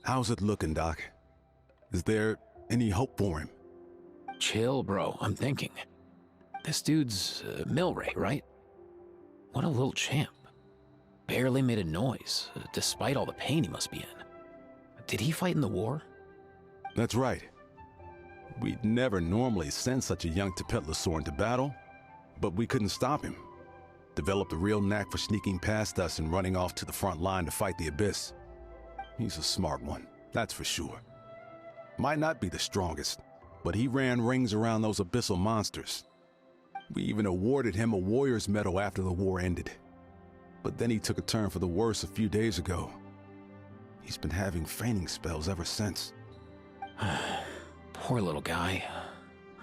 How's it looking, Doc? Is there any hope for him? Chill, bro. I'm thinking. This dude's Milray, right? What a little champ. Barely made a noise, despite all the pain he must be in. Did he fight in the war? That's right. We'd never normally send such a young Tepetlosaur into battle, but we couldn't stop him. Developed a real knack for sneaking past us and running off to the front line to fight the Abyss. He's a smart one, that's for sure. Might not be the strongest, but he ran rings around those abyssal monsters. We even awarded him a Warrior's Medal after the war ended. But then he took a turn for the worse a few days ago. He's been having fainting spells ever since. Poor little guy.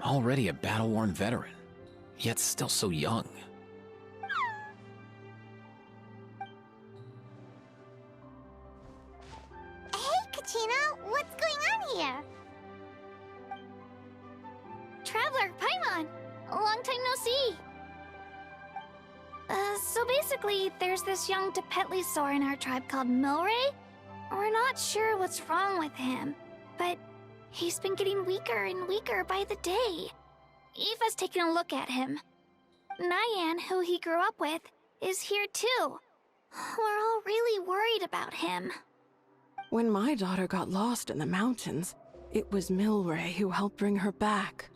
Already a battle-worn veteran, yet still so young. Hey, Kachina, what's going on here? Traveler, Paimon, long time no see. So basically, there's this young Tepetlosaur in our tribe called Milray. We're not sure what's wrong with him, but he's been getting weaker and weaker by the day. Eva's taking a look at him. Nyan, who he grew up with, is here too. We're all really worried about him. When my daughter got lost in the mountains, it was Milray who helped bring her back.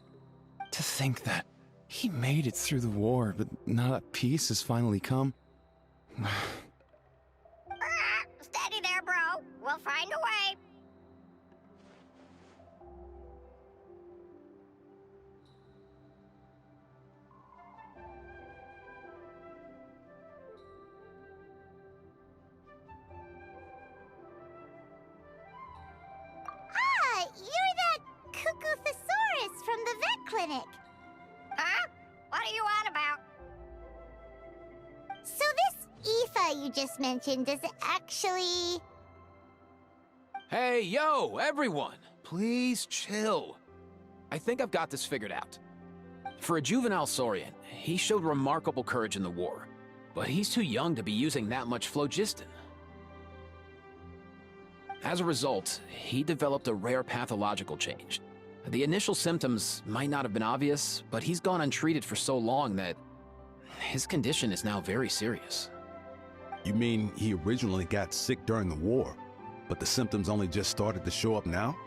To think that he made it through the war, but now that peace has finally come. Steady there, bro. We'll find a way. Ah, you're that Cuckoo-thesaurus from the vet clinic. Huh? What are you on about? So this Aoife you just mentioned is actually... Hey, yo, everyone! Please chill. I think I've got this figured out. For a juvenile Saurian, he showed remarkable courage in the war, but he's too young to be using that much phlogiston. As a result, he developed a rare pathological change. The initial symptoms might not have been obvious, but he's gone untreated for so long that his condition is now very serious. You mean he originally got sick during the war, but the symptoms only just started to show up now?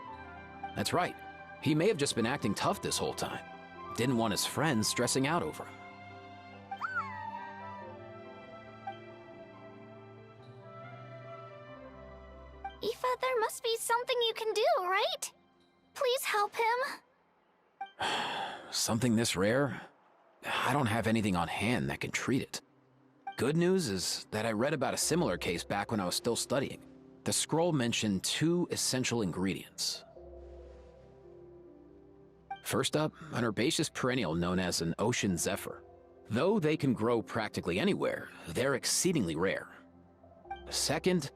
That's right. He may have just been acting tough this whole time. Didn't want his friends stressing out over him. Aoife, there must be something you can do, right? Please help him. Something this rare? I don't have anything on hand that can treat it. Good news is that I read about a similar case back when I was still studying. The scroll mentioned 2 essential ingredients. First up, an herbaceous perennial known as an ocean zephyr. Though they can grow practically anywhere, they're exceedingly rare. Second,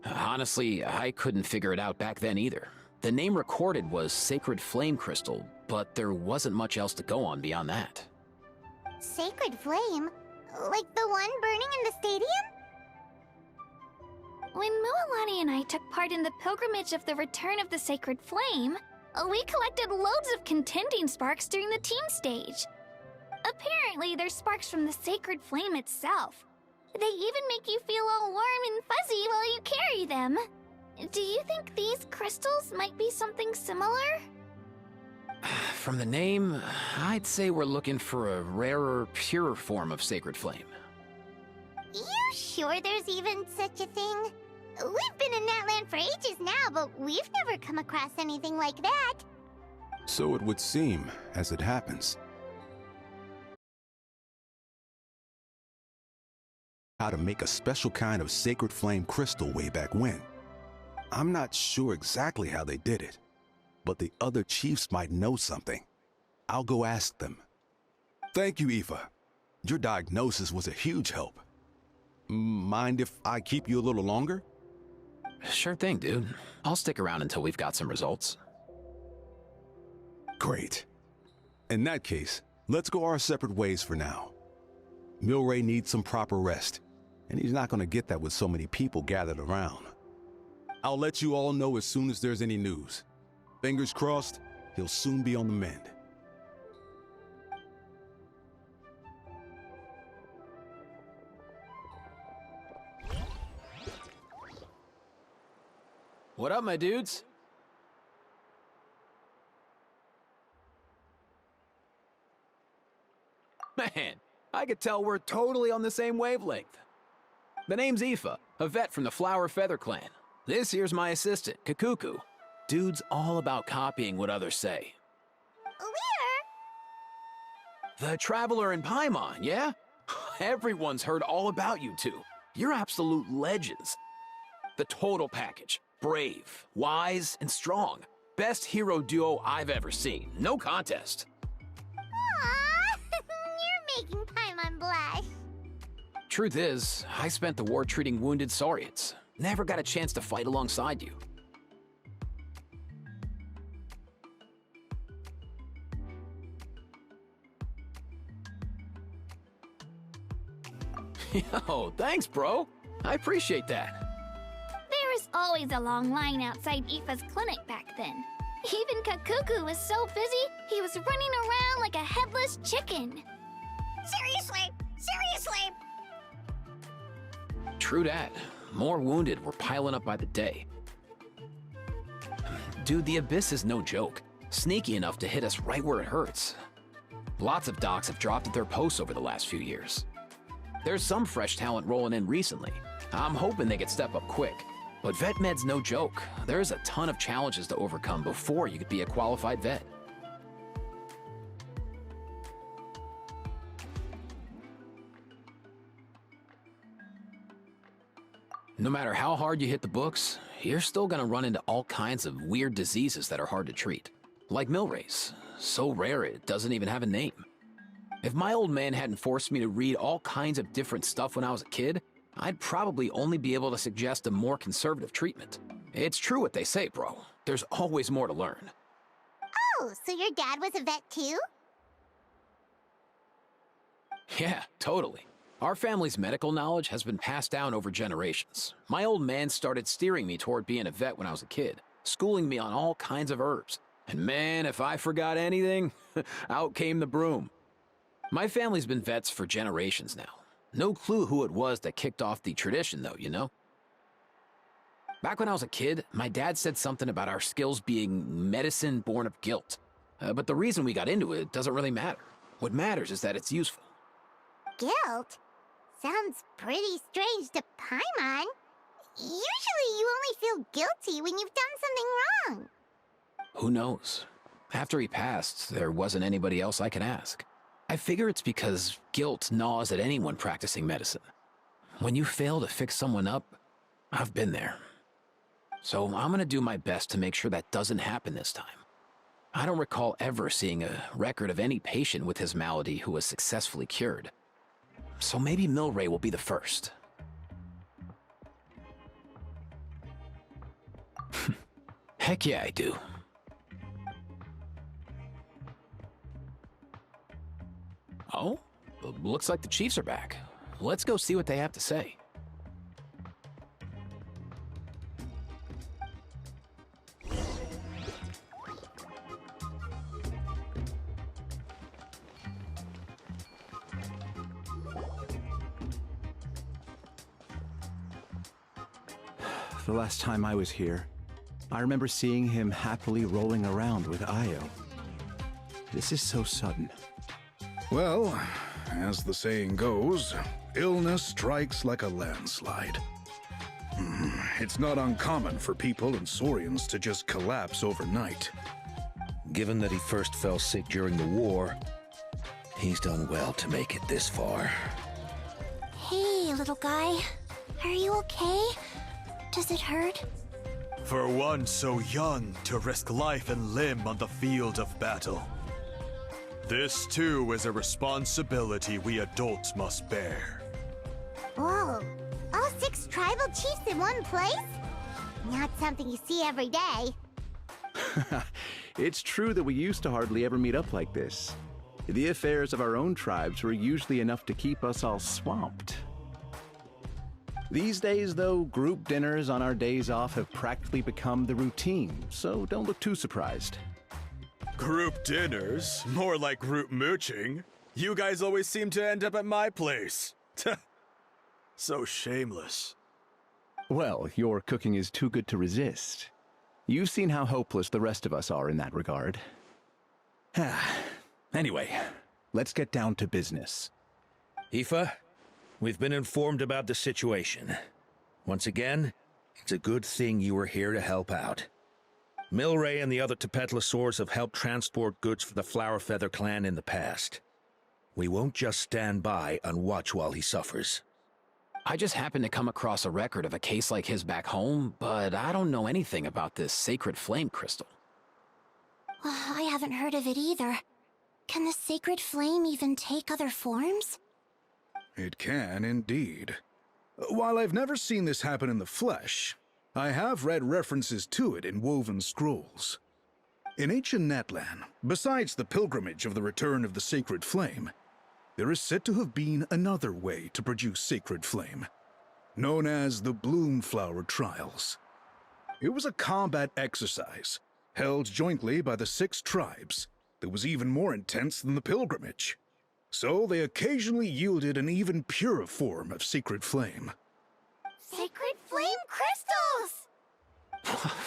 honestly, I couldn't figure it out back then either. The name recorded was Sacred Flame Crystal, but there wasn't much else to go on beyond that. Sacred Flame? Like the one burning in the stadium? When Mualani and I took part in the pilgrimage of the Return of the Sacred Flame, we collected loads of contending sparks during the team stage. Apparently, they're sparks from the Sacred Flame itself. They even make you feel all warm and fuzzy while you carry them. Do you think these crystals might be something similar? From the name, I'd say we're looking for a rarer, purer form of Sacred Flame. You sure there's even such a thing? We've been in that land for ages now, but we've never come across anything like that. So it would seem, as it happens. How to make a special kind of Sacred Flame crystal way back when. I'm not sure exactly how they did it, but the other chiefs might know something. I'll go ask them. Thank you, Aoife. Your diagnosis was a huge help. Mind if I keep you a little longer? Sure thing, dude. I'll stick around until we've got some results. Great. In that case, let's go our separate ways for now. Milray needs some proper rest, and he's not going to get that with so many people gathered around. I'll let you all know as soon as there's any news. Fingers crossed, he'll soon be on the mend. What up, my dudes? Man, I could tell we're totally on the same wavelength. The name's Aoife, a vet from the Flower Feather clan. This here's my assistant, Kakuku. Dude's all about copying what others say. The Traveler in Paimon, yeah? Everyone's heard all about you two. You're absolute legends. The total package. Brave, wise, and strong. Best hero duo I've ever seen. No contest. Aww, you're making Paimon blush. Truth is, I spent the war treating wounded Saurians. Never got a chance to fight alongside you. Yo, thanks, bro. I appreciate that. There was always a long line outside Aoife's clinic back then. Even Kakuku was so busy, he was running around like a headless chicken. Seriously? True that. More wounded were piling up by the day. Dude, the Abyss is no joke. Sneaky enough to hit us right where it hurts. Lots of docs have dropped at their posts over the last few years. There's some fresh talent rolling in recently. I'm hoping they could step up quick. But vet med's no joke. There's a ton of challenges to overcome before you could be a qualified vet. No matter how hard you hit the books, you're still gonna run into all kinds of weird diseases that are hard to treat. Like Milray's. So rare it doesn't even have a name. If my old man hadn't forced me to read all kinds of different stuff when I was a kid, I'd probably only be able to suggest a more conservative treatment. It's true what they say, bro. There's always more to learn. Oh, so your dad was a vet too? Yeah, totally. Our family's medical knowledge has been passed down over generations. My old man started steering me toward being a vet when I was a kid, schooling me on all kinds of herbs. And man, if I forgot anything, out came the broom. My family's been vets for generations now. No clue who it was that kicked off the tradition, though, you know? Back when I was a kid, my dad said something about our skills being medicine born of guilt. But the reason we got into it doesn't really matter. What matters is that it's useful. Guilt? Sounds pretty strange to Paimon. Usually you only feel guilty when you've done something wrong. Who knows? After he passed, there wasn't anybody else I could ask. I figure it's because guilt gnaws at anyone practicing medicine. When you fail to fix someone up, I've been there. So I'm gonna do my best to make sure that doesn't happen this time. I don't recall ever seeing a record of any patient with his malady who was successfully cured. So maybe Milray will be the first. Heck yeah, I do. Oh, looks like the Chiefs are back. Let's go see what they have to say. The last time I was here, I remember seeing him happily rolling around with Io. This is so sudden. Well, as the saying goes, illness strikes like a landslide. It's not uncommon for people and Saurians to just collapse overnight. Given that he first fell sick during the war, he's done well to make it this far. Hey, little guy. Are you okay? Does it hurt? For one so young to risk life and limb on the field of battle. This too is a responsibility we adults must bear. Whoa, all 6 tribal chiefs in one place? Not something you see every day. It's true that we used to hardly ever meet up like this. The affairs of our own tribes were usually enough to keep us all swamped. These days, though, group dinners on our days off have practically become the routine, so don't look too surprised. Group dinners? More like group mooching. You guys always seem to end up at my place. So shameless. Well, your cooking is too good to resist. You've seen how hopeless the rest of us are in that regard. Anyway, let's get down to business. Aoife, we've been informed about the situation. Once again, it's a good thing you were here to help out. Milray and the other Tepetlosaurs have helped transport goods for the Flowerfeather clan in the past. We won't just stand by and watch while he suffers. I just happened to come across a record of a case like his back home, but I don't know anything about this sacred flame crystal. I haven't heard of it either. Can the sacred flame even take other forms? It can, indeed. While I've never seen this happen in the flesh, I have read references to it in woven scrolls. In ancient Natlan, besides the pilgrimage of the return of the sacred flame, there is said to have been another way to produce sacred flame, known as the Bloomflower Trials. It was a combat exercise, held jointly by the 6 tribes, that was even more intense than the pilgrimage. So they occasionally yielded an even purer form of sacred flame. Sacred flame crystals!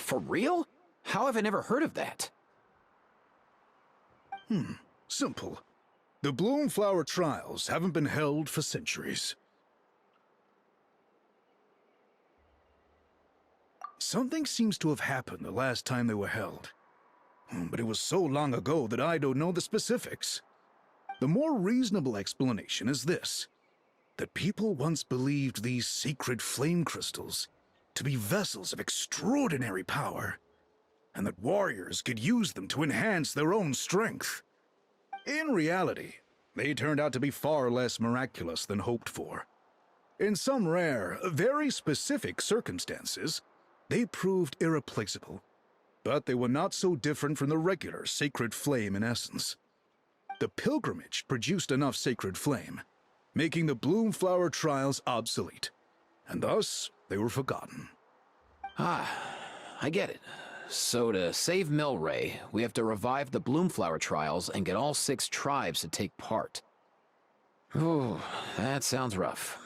For real? How have I never heard of that? Simple. The Bloomflower Trials haven't been held for centuries. Something seems to have happened the last time they were held. But it was so long ago that I don't know the specifics. The more reasonable explanation is this: that people once believed these sacred flame crystals to be vessels of extraordinary power, and that warriors could use them to enhance their own strength. In reality, they turned out to be far less miraculous than hoped for. In some rare, very specific circumstances, they proved irreplaceable, but they were not so different from the regular sacred flame in essence. The pilgrimage produced enough sacred flame, making the Bloomflower Trials obsolete, and thus they were forgotten. I get it. So to save Milray, we have to revive the Bloomflower Trials and get all 6 tribes to take part. Ooh, that sounds rough.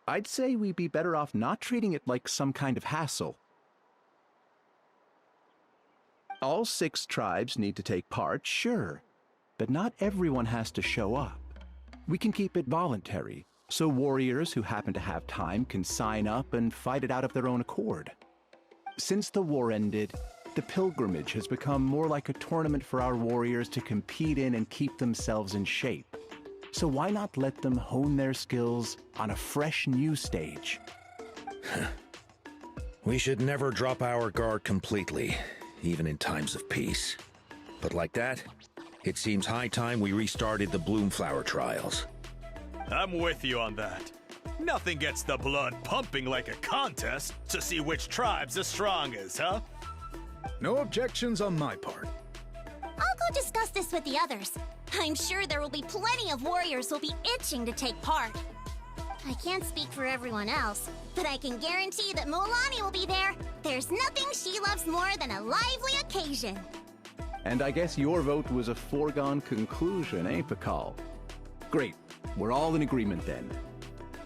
I'd say we'd be better off not treating it like some kind of hassle. All 6 tribes need to take part, sure, but not everyone has to show up. We can keep it voluntary, so warriors who happen to have time can sign up and fight it out of their own accord. Since the war ended, the pilgrimage has become more like a tournament for our warriors to compete in and keep themselves in shape. So why not let them hone their skills on a fresh new stage? We should never drop our guard completely, even in times of peace. But like that, it seems high time we restarted the Bloomflower Trials. I'm with you on that. Nothing gets the blood pumping like a contest to see which tribe's the strongest, huh? No objections on my part. I'll go discuss this with the others. I'm sure there will be plenty of warriors who'll be itching to take part. I can't speak for everyone else, but I can guarantee that Mulani will be there. There's nothing she loves more than a lively occasion. And I guess your vote was a foregone conclusion, eh, Pakal? Great. We're all in agreement then.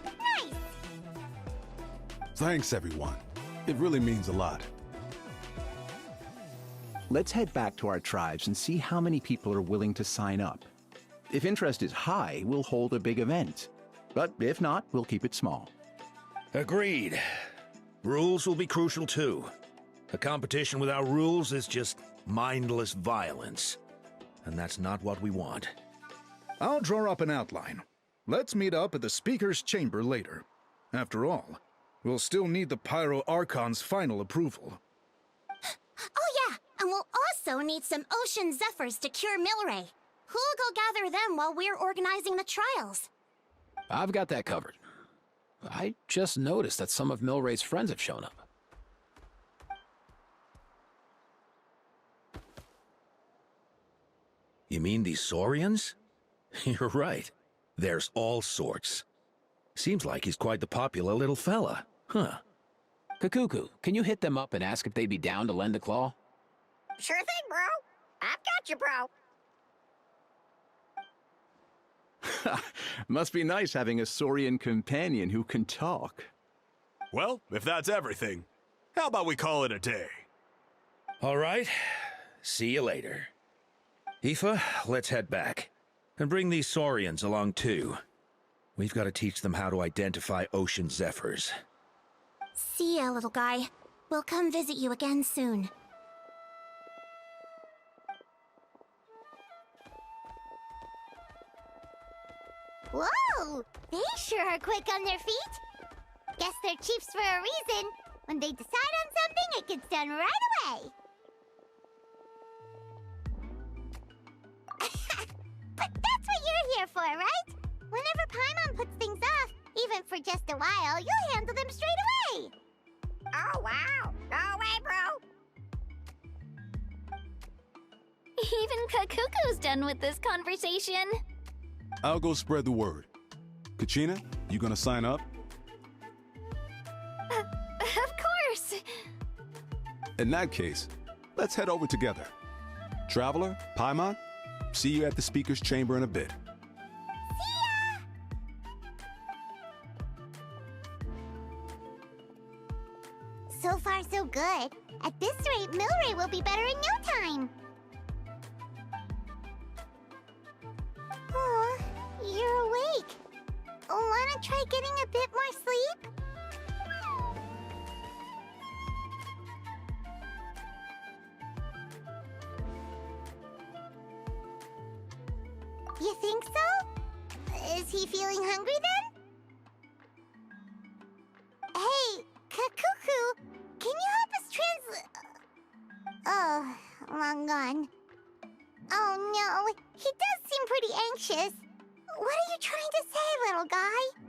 Nice! Thanks, everyone. It really means a lot. Let's head back to our tribes and see how many people are willing to sign up. If interest is high, we'll hold a big event. But if not, we'll keep it small. Agreed. Rules will be crucial too. A competition without rules is just mindless violence. And that's not what we want. I'll draw up an outline. Let's meet up at the Speaker's Chamber later. After all, we'll still need the Pyro Archon's final approval. Oh yeah, and we'll also need some Ocean Zephyrs to cure Milray. Who'll go gather them while we're organizing the trials? I've got that covered. I just noticed that some of Milray's friends have shown up. You mean these Saurians? You're right. There's all sorts. Seems like he's quite the popular little fella, huh? Kakuku, can you hit them up and ask if they'd be down to lend a claw? Sure thing, bro. I've got you, bro. Must be nice having a Saurian companion who can talk. Well, if that's everything, how about we call it a day? All right. See you later. Aoife, let's head back. And bring these Saurians along too. We've got to teach them how to identify ocean zephyrs. See ya, little guy. We'll come visit you again soon. Whoa! They sure are quick on their feet. Guess they're chiefs for a reason. When they decide on something, it gets done right away. But that's what you're here for, right? Whenever Paimon puts things off, even for just a while, you'll handle them straight away. Oh, wow. No way, bro. Even Kakuku's done with this conversation. I'll go spread the word. Kachina, you gonna sign up? Of course. In that case, let's head over together. Traveler, Paimon, see you at the speaker's chamber in a bit. So far, so good. At this rate, Milray will be better in no time. Oh, you're awake. Wanna try getting a bit more sleep? You think so? Is he feeling hungry then? Hey, Kakuku, can you help us Oh, long gone. Oh no, he does seem pretty anxious. What are you trying to say, little guy?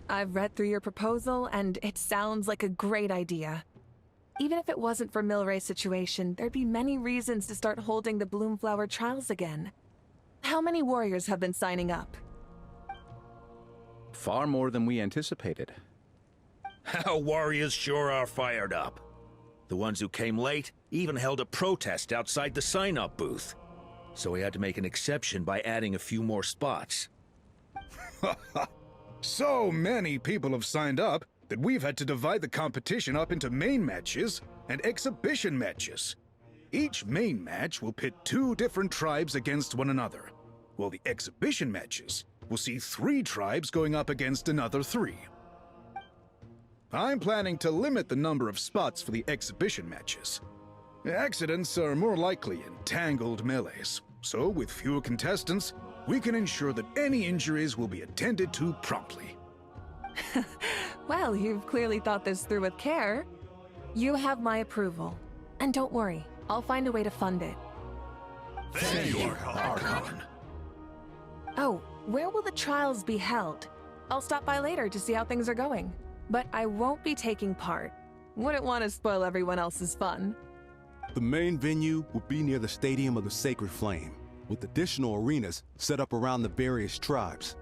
I've read through your proposal, and it sounds like a great idea. Even if it wasn't for Milray's situation, there'd be many reasons to start holding the Bloomflower trials again. How many warriors have been signing up? Far more than we anticipated. Our warriors sure are fired up. The ones who came late even held a protest outside the sign-up booth. So we had to make an exception by adding a few more spots. So many people have signed up that we've had to divide the competition up into main matches and exhibition matches. Each main match will pit 2 different tribes against one another, while the exhibition matches will see 3 tribes going up against another 3. I'm planning to limit the number of spots for the exhibition matches. Accidents are more likely in tangled melees, so with fewer contestants, we can ensure that any injuries will be attended to promptly. Well, you've clearly thought this through with care. You have my approval. And don't worry, I'll find a way to fund it. Thank you, Archon. Oh, where will the trials be held? I'll stop by later to see how things are going. But I won't be taking part. Wouldn't want to spoil everyone else's fun. The main venue will be near the Stadium of the Sacred Flame, with additional arenas set up around the various tribes.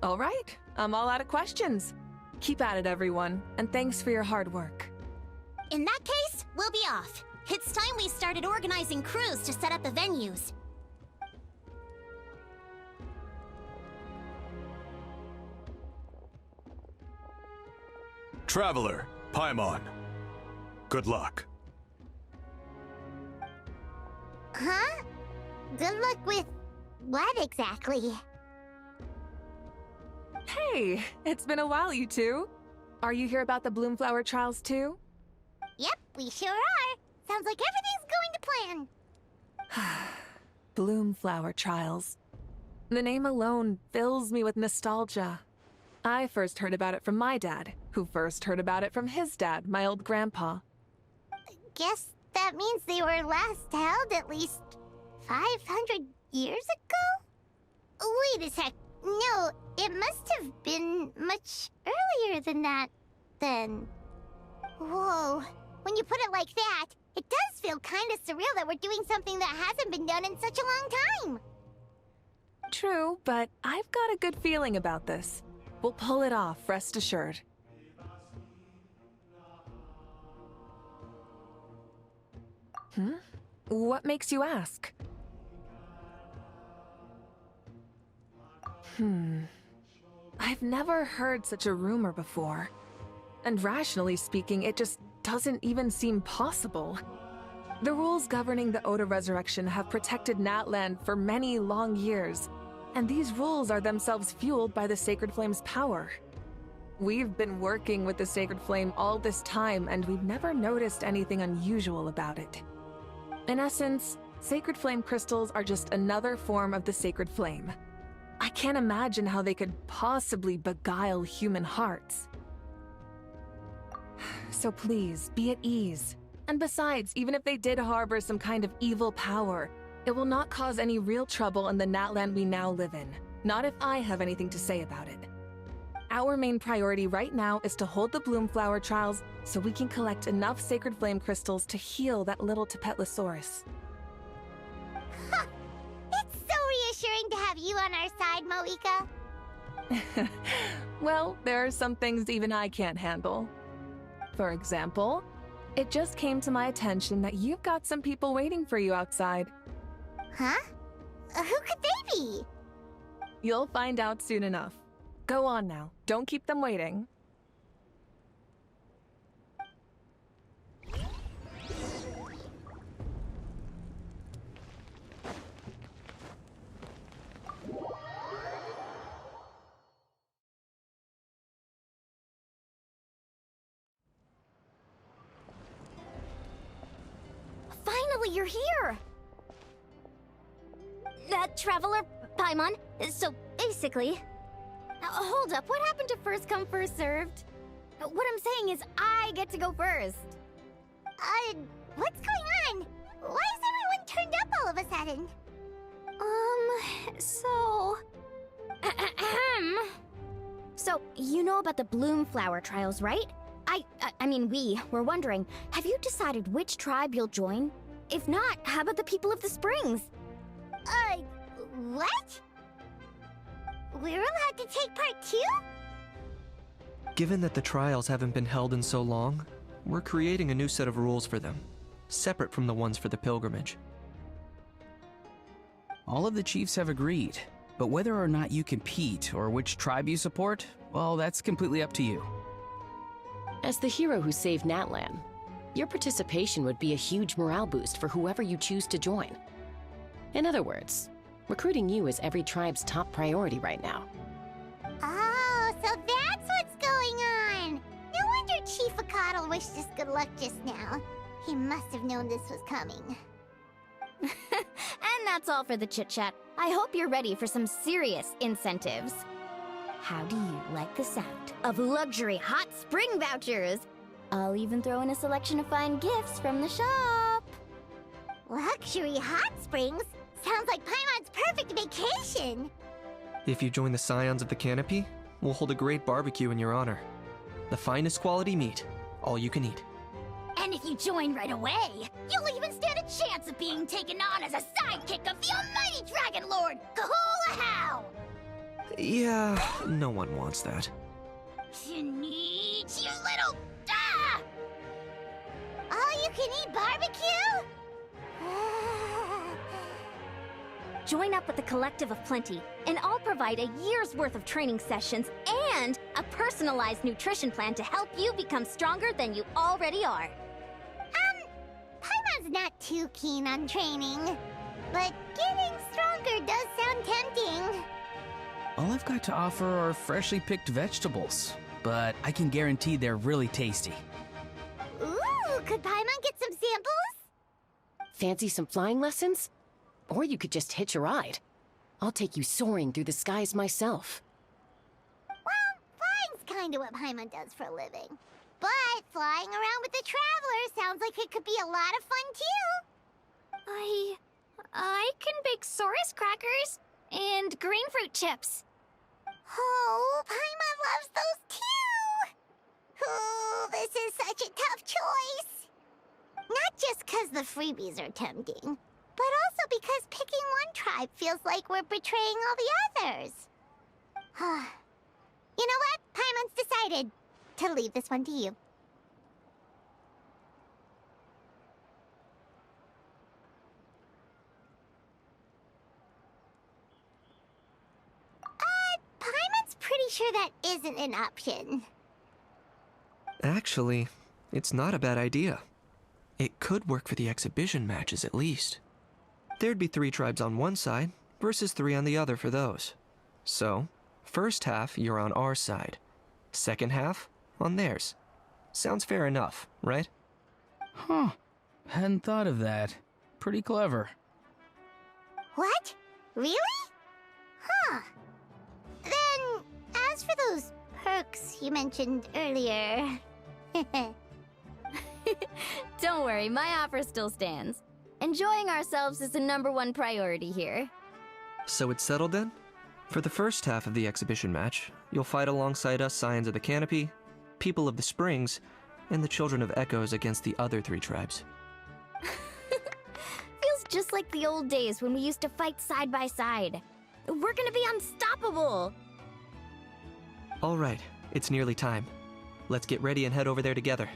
All right, I'm all out of questions. Keep at it, everyone, and thanks for your hard work. In that case, we'll be off. It's time we started organizing crews to set up the venues. Traveler, Paimon. Good luck. Huh? Good luck with what exactly? Hey, it's been a while, you two. Are you here about the Bloomflower trials too? Yep, we sure are. Sounds like everything's going to plan. Bloomflower trials. The name alone fills me with nostalgia. I first heard about it from my dad, who first heard about it from his dad, my old grandpa. Guess that means they were last held at least 500 years ago? Wait a sec. No, it must have been much earlier than that, then. Whoa. When you put it like that, it does feel kind of surreal that we're doing something that hasn't been done in such a long time. True, but I've got a good feeling about this. We'll pull it off, rest assured. What makes you ask? I've never heard such a rumor before. And rationally speaking, it just doesn't even seem possible. The rules governing the Oda resurrection have protected Natland for many long years, and these rules are themselves fueled by the Sacred Flame's power. We've been working with the Sacred Flame all this time, and we've never noticed anything unusual about it. In essence, Sacred Flame crystals are just another form of the Sacred Flame. I can't imagine how they could possibly beguile human hearts. So please, be at ease. And besides, even if they did harbor some kind of evil power, it will not cause any real trouble in the Natland we now live in. Not if I have anything to say about it. Our main priority right now is to hold the Bloomflower trials so we can collect enough Sacred Flame crystals to heal that little Tepetlosaurus. It's so reassuring to have you on our side, Moika. Well, there are some things even I can't handle. For example, it just came to my attention that you've got some people waiting for you outside. Huh? Who could they be? You'll find out soon enough. Go on now. Don't keep them waiting. Finally, you're here! That Traveler, Paimon, so basically... hold up, what happened to first come, first served? What I'm saying is I get to go first. What's going on? Why is everyone turned up all of a sudden? So, you know about the Bloom Flower trials, right? I mean, we were wondering, have you decided which tribe you'll join? If not, how about the people of the Springs? What? We're allowed to take part too? Given that the trials haven't been held in so long, we're creating a new set of rules for them, separate from the ones for the pilgrimage. All of the chiefs have agreed, but whether or not you compete or which tribe you support, well, that's completely up to you. As the hero who saved Natlan, your participation would be a huge morale boost for whoever you choose to join. In other words, recruiting you is every tribe's top priority right now. Oh, so that's what's going on! No wonder Chief Akatl wished us good luck just now. He must have known this was coming. And that's all for the chit-chat. I hope you're ready for some serious incentives. How do you like the sound of luxury hot spring vouchers? I'll even throw in a selection of fine gifts from the shop. Luxury hot springs? Sounds like Paimon's perfect vacation! If you join the Scions of the Canopy, we'll hold a great barbecue in your honor. The finest quality meat, all you can eat. And if you join right away, you'll even stand a chance of being taken on as a sidekick of the almighty Dragon Lord, Kahulahau! Yeah, no one wants that. You little... Ah! All-you-can-eat barbecue? Join up with the Collective of Plenty, and I'll provide a year's worth of training sessions and a personalized nutrition plan to help you become stronger than you already are. Paimon's not too keen on training, but getting stronger does sound tempting. All I've got to offer are freshly picked vegetables, but I can guarantee they're really tasty. Ooh, could Paimon get some samples? Fancy some flying lessons? Or you could just hitch a ride. I'll take you soaring through the skies myself. Well, flying's kinda what Paimon does for a living. But flying around with the Traveler sounds like it could be a lot of fun too. I can bake Saurus crackers and green fruit chips. Oh, Paimon loves those too! Ooh, this is such a tough choice. Not just 'cause the freebies are tempting, but also because picking one tribe feels like we're betraying all the others. You know what? Paimon's decided to leave this one to you. Paimon's pretty sure that isn't an option. Actually, it's not a bad idea. It could work for the exhibition matches at least. There'd be 3 tribes on one side versus 3 on the other for those. So, first half you're on our side, second half on theirs. Sounds fair enough, right? Huh. Hadn't thought of that. Pretty clever. What? Really? Huh. Then, as for those perks you mentioned earlier... Don't worry, my offer still stands. Enjoying ourselves is the #1 priority here. So it's settled then? For the first half of the exhibition match, you'll fight alongside us Scions of the Canopy, People of the Springs, and the Children of Echoes against the other 3 tribes. Feels just like the old days when we used to fight side by side. We're gonna be unstoppable! All right, it's nearly time. Let's get ready and head over there together.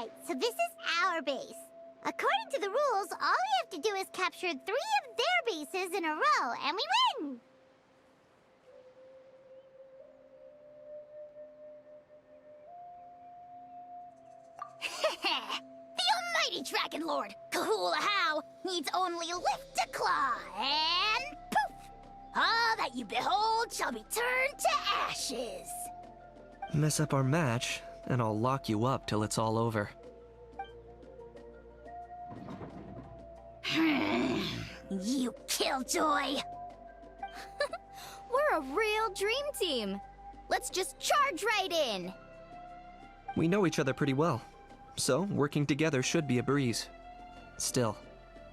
Right, so this is our base. According to the rules, all we have to do is capture 3 of their bases in a row, and we win! The almighty Dragon Lord, Kahula How, needs only lift a claw, and poof! All that you behold shall be turned to ashes. Mess up our match, and I'll lock you up till it's all over. You killjoy! We're a real dream team. Let's just charge right in. We know each other pretty well, so working together should be a breeze. Still,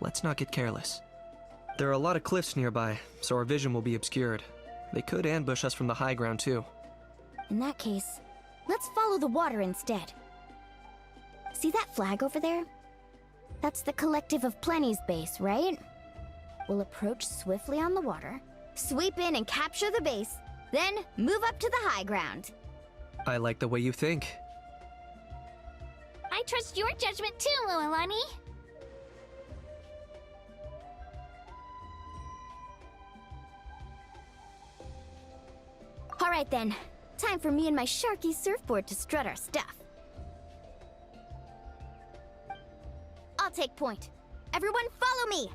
let's not get careless. There are a lot of cliffs nearby, so our vision will be obscured. They could ambush us from the high ground too. In that case, let's follow the water instead. See that flag over there? That's the Collective of Plenty's base, right? We'll approach swiftly on the water, sweep in and capture the base, then move up to the high ground. I like the way you think. I trust your judgment too, Lualani. All right then, time for me and my Sharky surfboard to strut our stuff. I'll take point. Everyone follow me!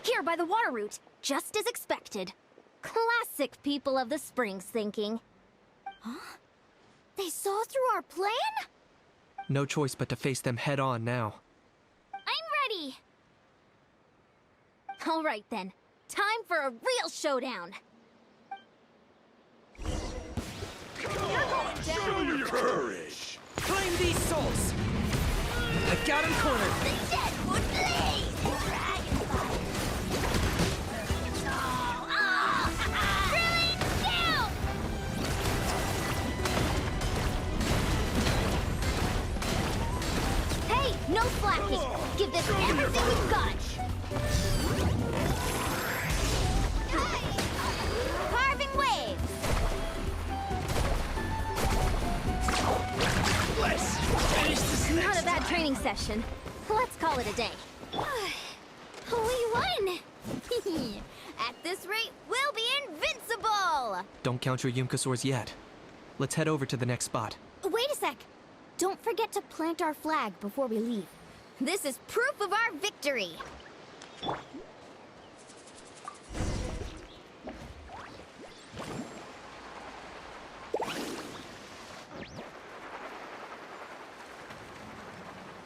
Here by the water route, just as expected. Classic people of the Springs thinking. Huh? They saw through our plan? No choice but to face them head on now. I'm ready! Alright then, time for a real showdown! Show your courage! Claim these souls! I've got him cornered! The dead would blaze! No slacking! Give this everything we've got! Carving waves! Let's finish this Not a bad training session. Let's call it a day. We won! At this rate, we'll be invincible! Don't count your Yumkasaurs yet. Let's head over to the next spot. Wait a sec! Don't forget to plant our flag before we leave. This is proof of our victory!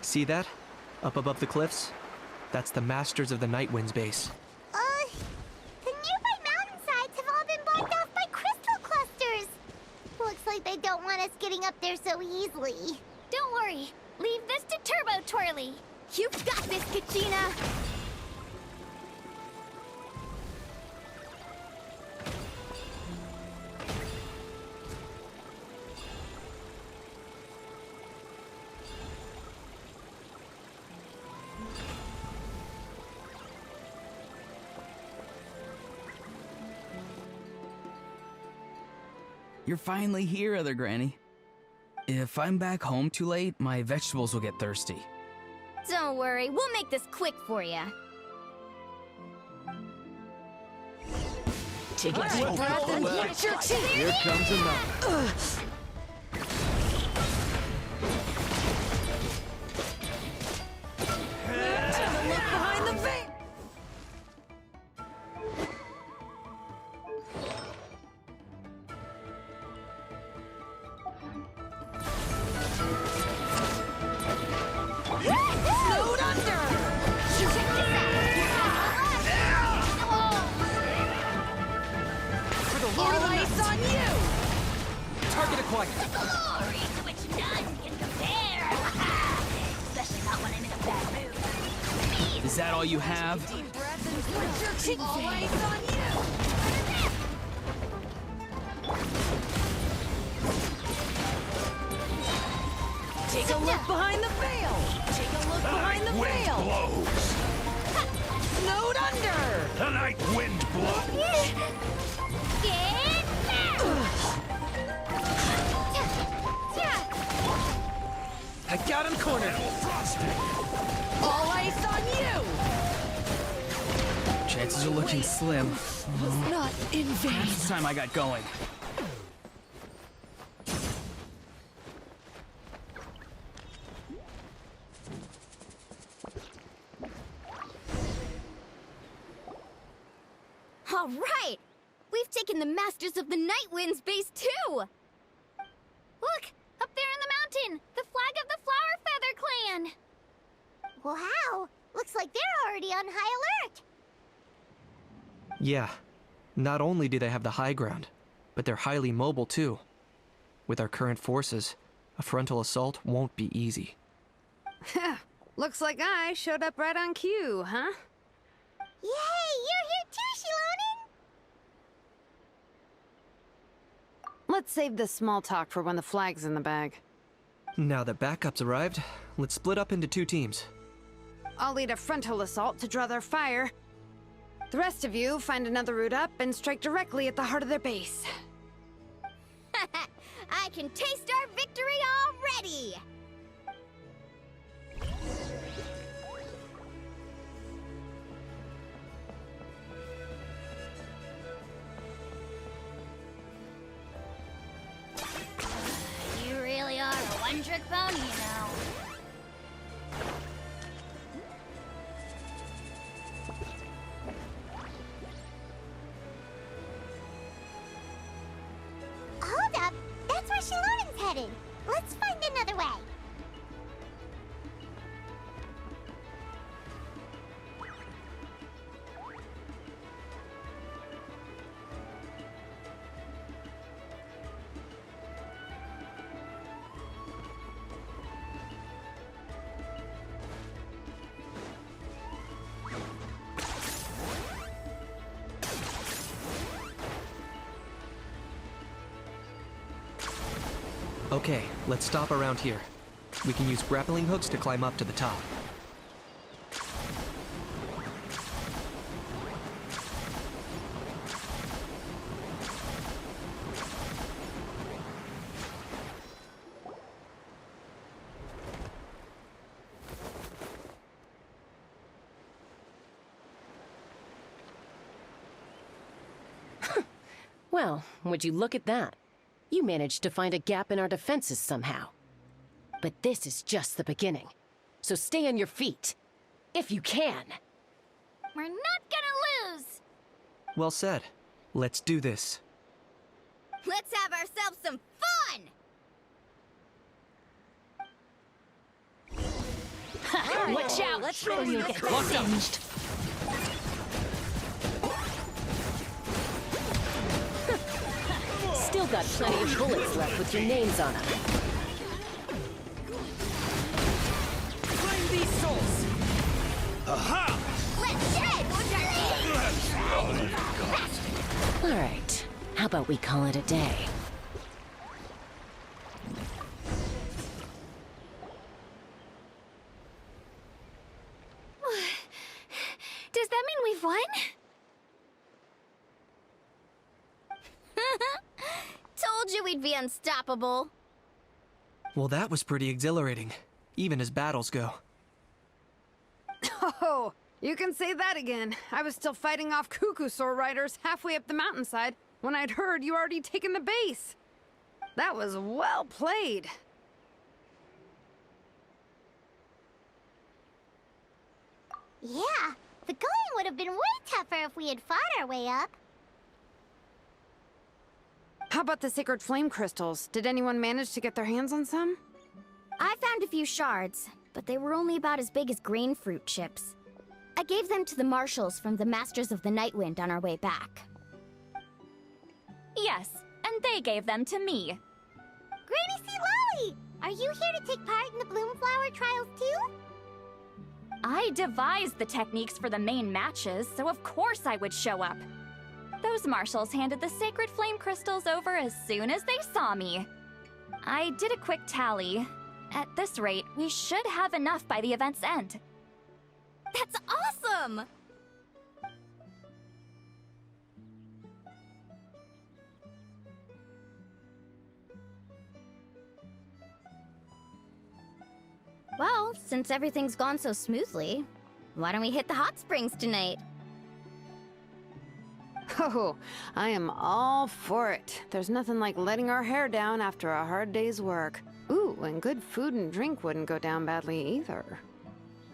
See that? Up above the cliffs? That's the Masters of the Night Wind's base. The nearby mountainsides have all been blocked off by crystal clusters. Looks like they don't want us getting up there so easily. Don't worry. Leave this to Turbo Twirly. You've got this, Kachina! You're finally here, Other Granny. If I'm back home too late, my vegetables will get thirsty. Don't worry, we'll make this quick for you. Take a deep breath and get your teeth! Here comes another. Look behind the veil! Snowed under! Check this out! quiet. Glory to which none can compare! Especially not when I'm in a bad mood. Is that all you have? Deep breath and put your all eyes on you! Take a look behind the veil! Take a look behind the veil! Blows. Snowed under! The night wind blows. Get down! I got him cornered. All eyes on you! Chances are looking slim. Was not in vain. Half the time I got going. All right! We've taken the Masters of the Night Wind's base too! Look! Up there in the mountain! The flag of the Flower Feather Clan! Wow! Looks like they're already on high alert! Yeah. Not only do they have the high ground, but they're highly mobile too. With our current forces, a frontal assault won't be easy. Looks like I showed up right on cue, huh? Yay! You're here too, Shilonin! Let's save this small talk for when the flag's in the bag. Now that backup's arrived, let's split up into 2 teams. I'll lead a frontal assault to draw their fire. The rest of you find another route up and strike directly at the heart of their base. I can taste our victory already! You really are a one-trick pony, you know. Hold up! That's where Shilonin's headed! Let's find another way! Okay, let's stop around here. We can use grappling hooks to climb up to the top. Well, would you look at that? You managed to find a gap in our defenses somehow. But this is just the beginning. So stay on your feet. If you can. We're not gonna lose! Well said. Let's do this. Let's have ourselves some fun! Watch out! Or you'll get singed! Still got plenty of bullets left with your names on them. Claim these souls! Aha! All right. How about we call it a day? Does that mean we've won? Told you we'd be unstoppable. Well, that was pretty exhilarating, even as battles go. Oh, you can say that again. I was still fighting off Cuckoosaur riders halfway up the mountainside when I'd heard you already taken the base. That was well played. Yeah, the going would have been way tougher if we had fought our way up. How about the sacred flame crystals? Did anyone manage to get their hands on some? I found a few shards, but they were only about as big as grain fruit chips. I gave them to the marshals from the Masters of the Nightwind on our way back. Yes, and they gave them to me. Hey! Are you here to take part in the Bloomflower trials too? I devised the techniques for the main matches, so of course I would show up. Those marshals handed the sacred flame crystals over as soon as they saw me. I did a quick tally. At this rate, we should have enough by the event's end. That's awesome! Well, since everything's gone so smoothly, why don't we hit the hot springs tonight? Oh, I am all for it. There's nothing like letting our hair down after a hard day's work. Ooh, and good food and drink wouldn't go down badly either.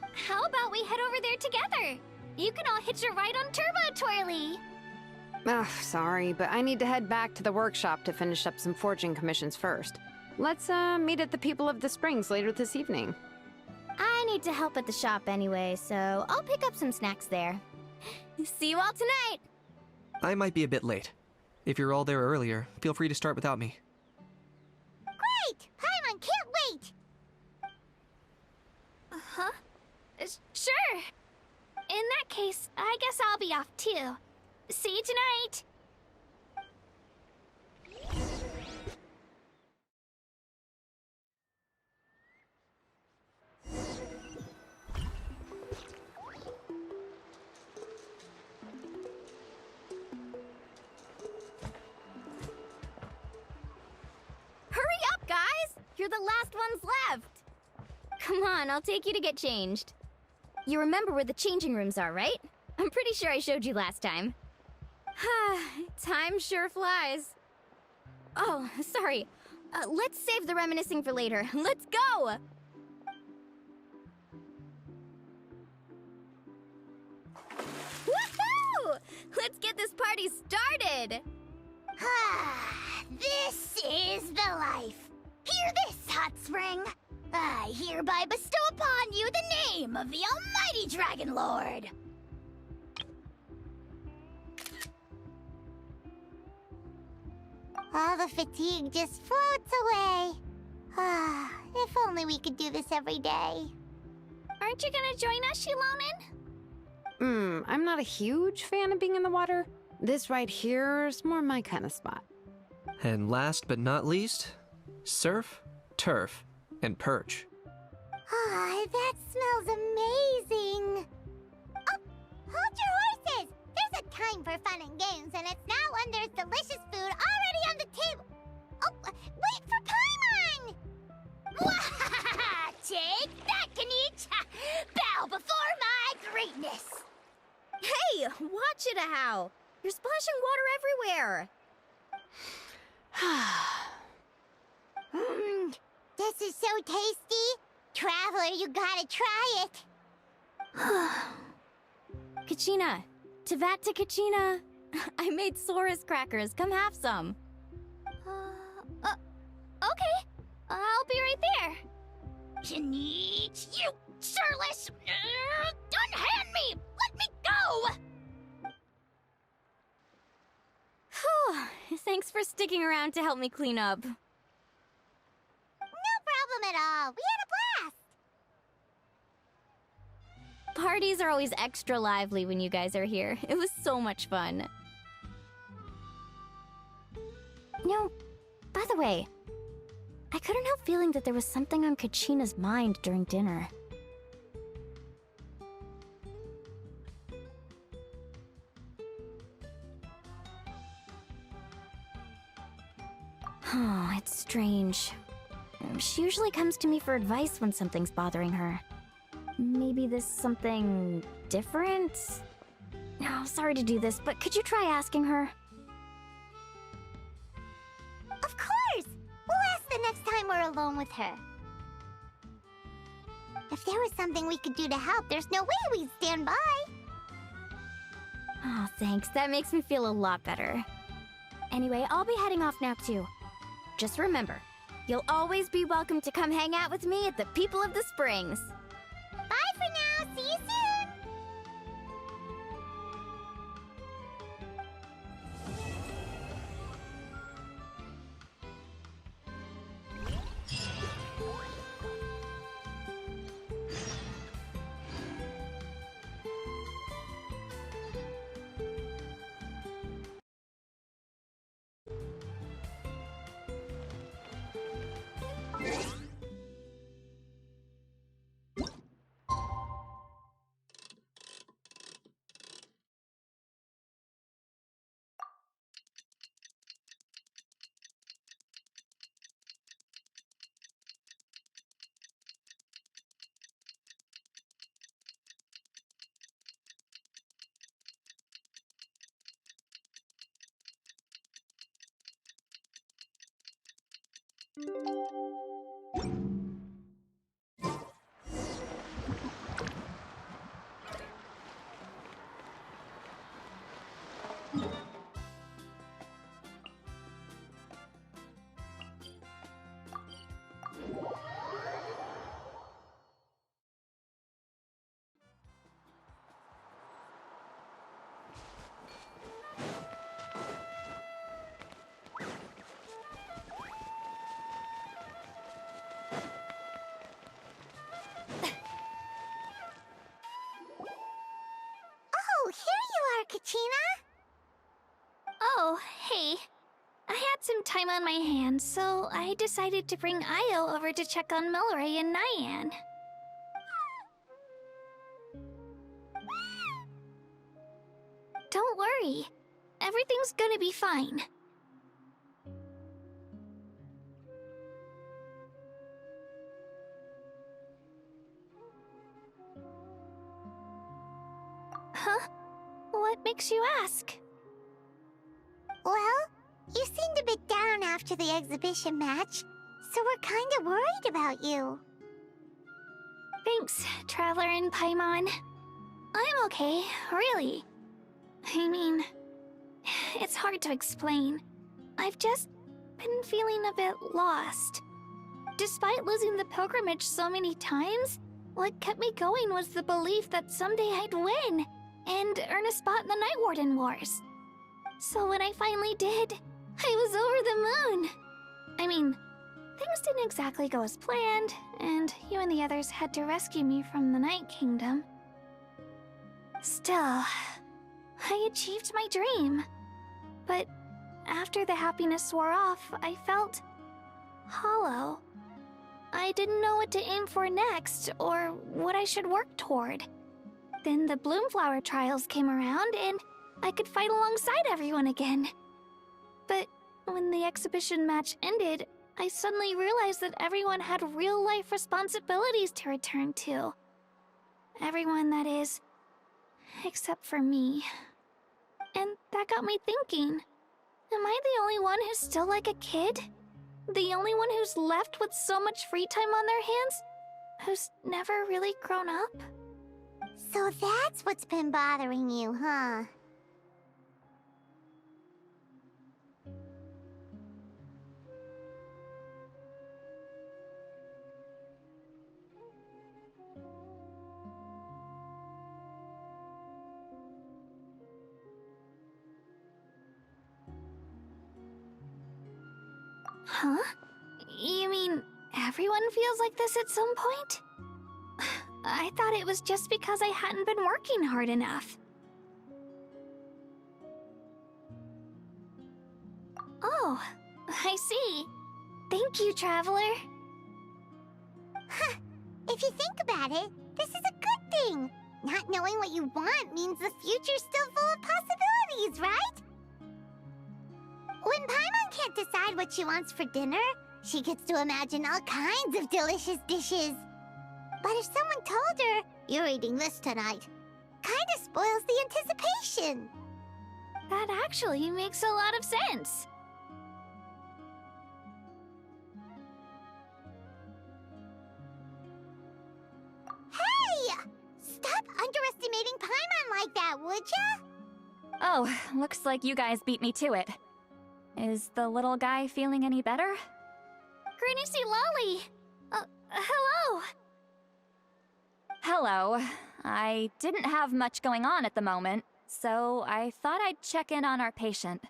How about we head over there together? You can all hitch a ride on Turbo Twirly. Ugh, sorry, but I need to head back to the workshop to finish up some forging commissions first. Let's, meet at the People of the Springs later this evening. I need to help at the shop anyway, so I'll pick up some snacks there. See you all tonight! I might be a bit late. If you're all there earlier, feel free to start without me. Great! Paimon can't wait! Huh? Sure. In that case, I guess I'll be off too. See you tonight! Hurry up, guys! You're the last ones left! Come on, I'll take you to get changed. You remember where the changing rooms are, right? I'm pretty sure I showed you last time. Time sure flies. Oh, sorry. Let's save the reminiscing for later. Let's go! Woohoo! Let's get this party started! This is the life. Hear this, Hot Spring. I hereby bestow upon you the name of the Almighty Dragon Lord. All the fatigue just floats away. If only we could do this every day. Aren't you gonna join us, Shilonen? I'm not a huge fan of being in the water. This right here's more my kind of spot. And last but not least, surf, turf, and perch. That smells amazing. Oh, hold your horses! There's a time for fun and games, and it's now when there's delicious food already on the table. Oh, wait for Paimon! Take that, Kanich! Bow before my greatness! Hey, watch it, How! You're splashing water everywhere! This is so tasty. Traveler, you gotta try it. Kachina! Tavat to Kachina! I made Sora's crackers. Come have some. Okay. I'll be right there. Kanich, you shirtless! Unhand me! Let me go! Whew. Thanks for sticking around to help me clean up. No problem at all. We had a blast. Parties are always extra lively when you guys are here. It was so much fun. By the way, I couldn't help feeling that there was something on Kachina's mind during dinner. Oh, it's strange. She usually comes to me for advice when something's bothering her. Maybe this something different? No, sorry to do this, but could you try asking her? Of course! We'll ask the next time we're alone with her. If there was something we could do to help, there's no way we'd stand by. Oh, thanks. That makes me feel a lot better. Anyway, I'll be heading off now too. Just remember, you'll always be welcome to come hang out with me at the People of the Springs. Bye for now. See you soon. Oh, here you are, Kachina! Oh, hey. I had some time on my hands, so I decided to bring Io over to check on Milray and Nyan. Don't worry. Everything's gonna be fine. Huh? What makes you ask? Well, you seemed a bit down after the exhibition match, so we're kinda worried about you. Thanks, Traveler and Paimon. I'm okay, really. I mean, it's hard to explain. I've just been feeling a bit lost. Despite losing the pilgrimage so many times, what kept me going was the belief that someday I'd win and earn a spot in the Night Warden Wars. So when I finally did, I was over the moon. I mean, things didn't exactly go as planned, and you and the others had to rescue me from the Night Kingdom. Still, I achieved my dream. But after the happiness wore off, I felt hollow. I didn't know what to aim for next, or what I should work toward. Then the Bloomflower trials came around, and I could fight alongside everyone again. But when the exhibition match ended, I suddenly realized that everyone had real-life responsibilities to return to. Everyone, that is, except for me. And that got me thinking, am I the only one who's still like a kid? The only one who's left with so much free time on their hands? Who's never really grown up? So that's what's been bothering you, huh? Huh? You mean everyone feels like this at some point? I thought it was just because I hadn't been working hard enough. Oh, I see. Thank you, Traveler. Huh. If you think about it, this is a good thing. Not knowing what you want means the future's still full of possibilities, right? When Paimon can't decide what she wants for dinner, she gets to imagine all kinds of delicious dishes. But if someone told her, "You're eating this tonight," kinda spoils the anticipation. That actually makes a lot of sense. Hey! Stop underestimating Paimon like that, would ya? Oh, looks like you guys beat me to it. Is the little guy feeling any better? Granny C. Lolly! Hello! Hello. I didn't have much going on at the moment, so I thought I'd check in on our patient.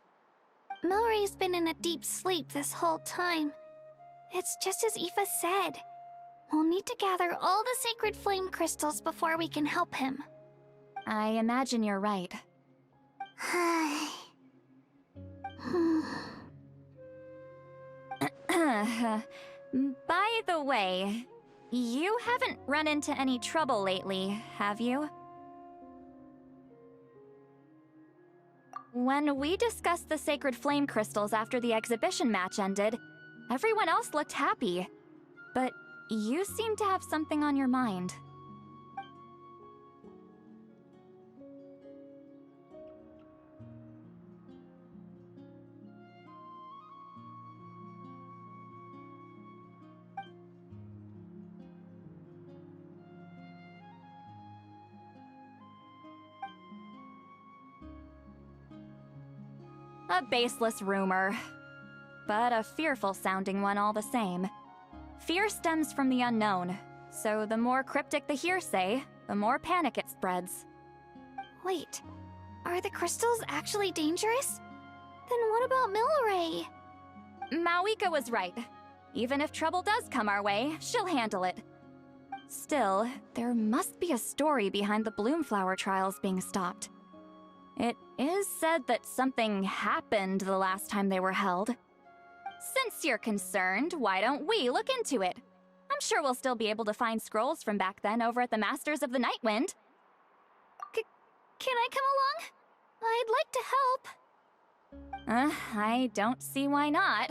Milray's been in a deep sleep this whole time. It's just as Aoife said. We'll need to gather all the sacred flame crystals before we can help him. I imagine you're right. By the way, you haven't run into any trouble lately, have you? When we discussed the sacred flame crystals after the exhibition match ended, everyone else looked happy. But you seem to have something on your mind. A baseless rumor, but a fearful-sounding one all the same. Fear stems from the unknown, so the more cryptic the hearsay, the more panic it spreads. Wait, are the crystals actually dangerous? Then what about Milray? Mawika was right. Even if trouble does come our way, she'll handle it. Still, there must be a story behind the Bloomflower trials being stopped. It is said that something happened the last time they were held. Since you're concerned, why don't we look into it? I'm sure we'll still be able to find scrolls from back then over at the Masters of the Nightwind. Can I come along? I'd like to help. I don't see why not.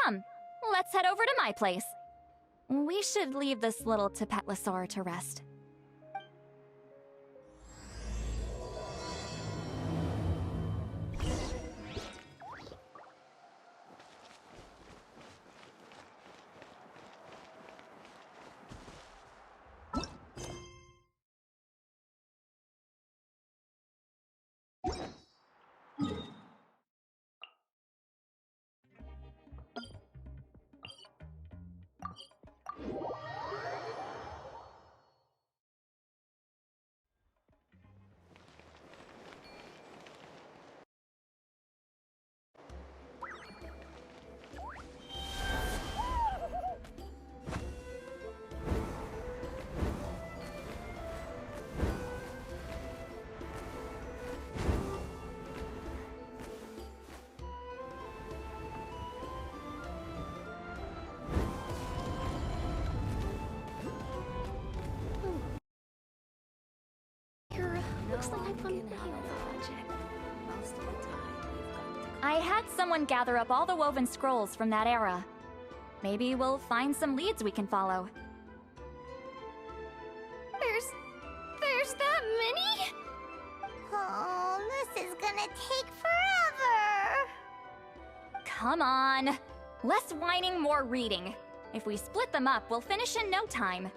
Come, let's head over to my place. We should leave this little Tapetlosaur to rest. Looks like I've gone project. I had someone gather up all the woven scrolls from that era. Maybe we'll find some leads we can follow. There's that many? Oh, this is gonna take forever. Come on. Less whining, more reading. If we split them up, we'll finish in no time.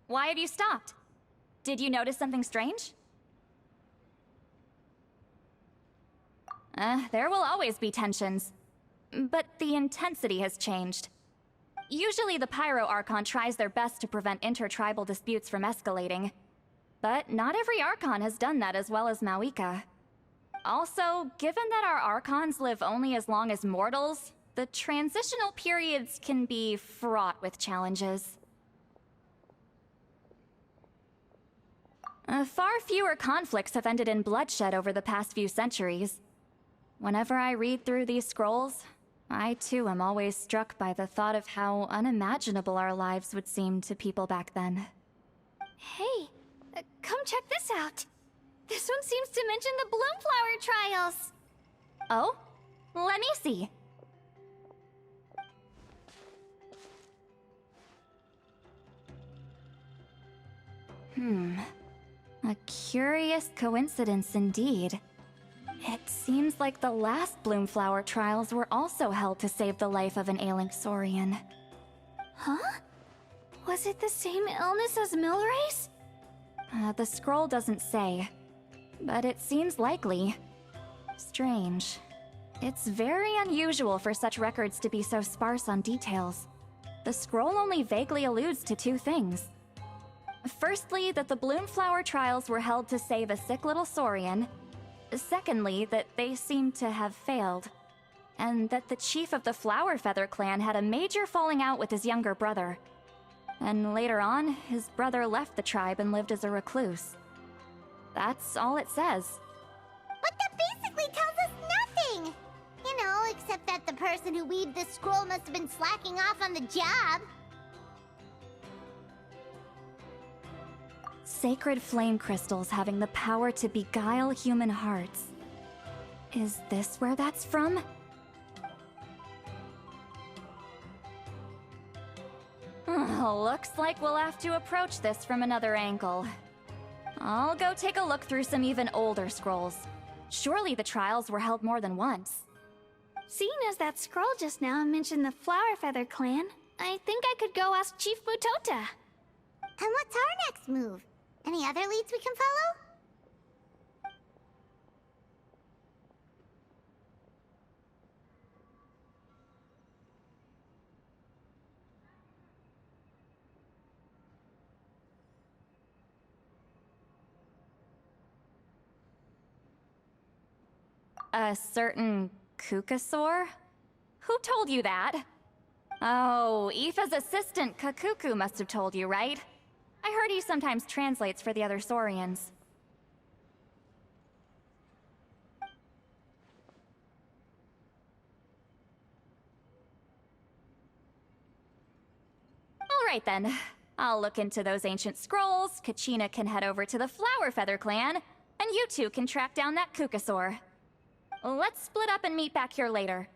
Why have you stopped? Did you notice something strange? There will always be tensions. But the intensity has changed. Usually the Pyro Archon tries their best to prevent intertribal disputes from escalating. But not every Archon has done that as well as Mawika. Also, given that our Archons live only as long as mortals, the transitional periods can be fraught with challenges. Far fewer conflicts have ended in bloodshed over the past few centuries. Whenever I read through these scrolls, I too am always struck by the thought of how unimaginable our lives would seem to people back then. Hey, come check this out. This one seems to mention the Bloomflower trials. Oh? Let me see. A curious coincidence indeed. It seems like the last Bloomflower trials were also held to save the life of an ailing Saurian. Huh? Was it the same illness as Milray's? The scroll doesn't say, but it seems likely. Strange. It's very unusual for such records to be so sparse on details. the scroll only vaguely alludes to two things. Firstly, that the Bloomflower trials were held to save a sick little Saurian. Secondly, that they seem to have failed. And that the chief of the Flower Feather clan had a major falling out with his younger brother. And later on, his brother left the tribe and lived as a recluse. That's all it says. But that basically tells us nothing! You know, except that the person who weaved this scroll must have been slacking off on the job. Sacred flame crystals having the power to beguile human hearts. Is this where that's from? Looks like we'll have to approach this from another angle. I'll go take a look through some even older scrolls. Surely the trials were held more than once. Seeing as that scroll just now mentioned the Flower Feather clan, I think I could go ask Chief Mutota. And what's our next move? Any other leads we can follow? A certain Kukasaur? Who told you that? Oh, Aoife's assistant Kakuku must have told you, right? I heard he sometimes translates for the other Saurians. Alright then. I'll look into those ancient scrolls, Kachina can head over to the Flower Feather clan, and you two can track down that Kukasaur. Let's split up and meet back here later.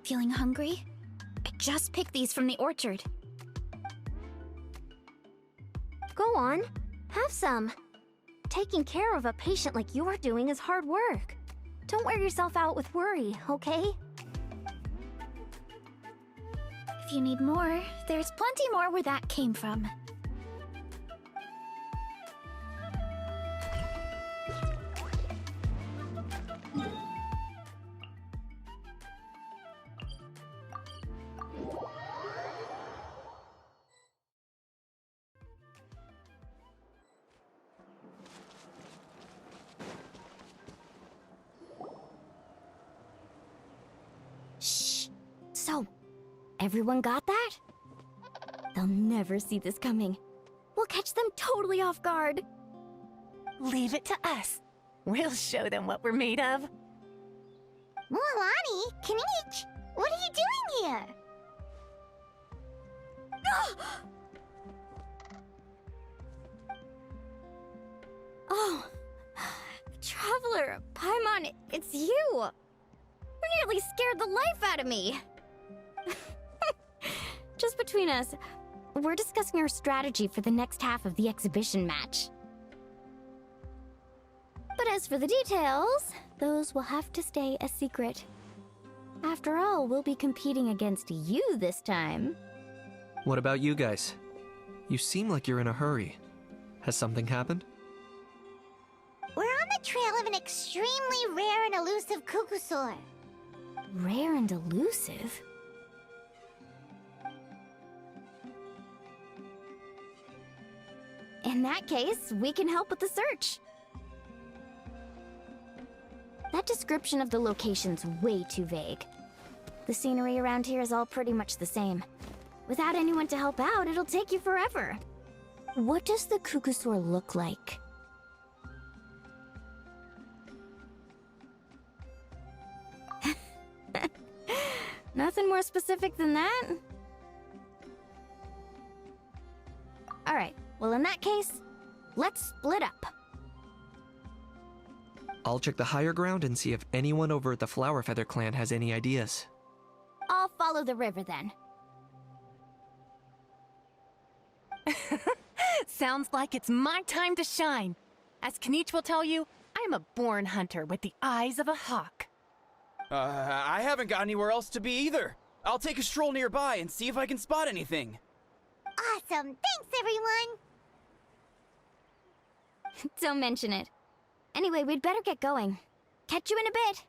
Feeling hungry? I just picked these from the orchard. Go on, have some. Taking care of a patient like you're doing is hard work. Don't wear yourself out with worry, okay? If you need more, there's plenty more where that came from. Shh. So, everyone got that? They'll never see this coming. We'll catch them totally off guard. Leave it to us. We'll show them what we're made of. Mualani, Kinich, what are you doing here? Oh, Traveler, Paimon, it's you! You nearly scared the life out of me! Just between us, we're discussing our strategy for the next half of the exhibition match. But as for the details, those will have to stay a secret. After all, we'll be competing against you this time. What about you guys? You seem like you're in a hurry. Has something happened? We're on the trail of an extremely rare and elusive Kukusaur. Rare and elusive? In that case, we can help with the search. That description of the location's way too vague. The scenery around here is all pretty much the same. Without anyone to help out, it'll take you forever. What does the Kukusaur look like? Nothing more specific than that? Alright, well in that case, let's split up. I'll check the higher ground and see if anyone over at the Flower Feather clan has any ideas. I'll follow the river then. Sounds like it's my time to shine. As Kinich will tell you, I'm a born hunter with the eyes of a hawk. I haven't got anywhere else to be either. I'll take a stroll nearby and see if I can spot anything. Awesome, thanks everyone! Don't mention it. Anyway, we'd better get going. Catch you in a bit.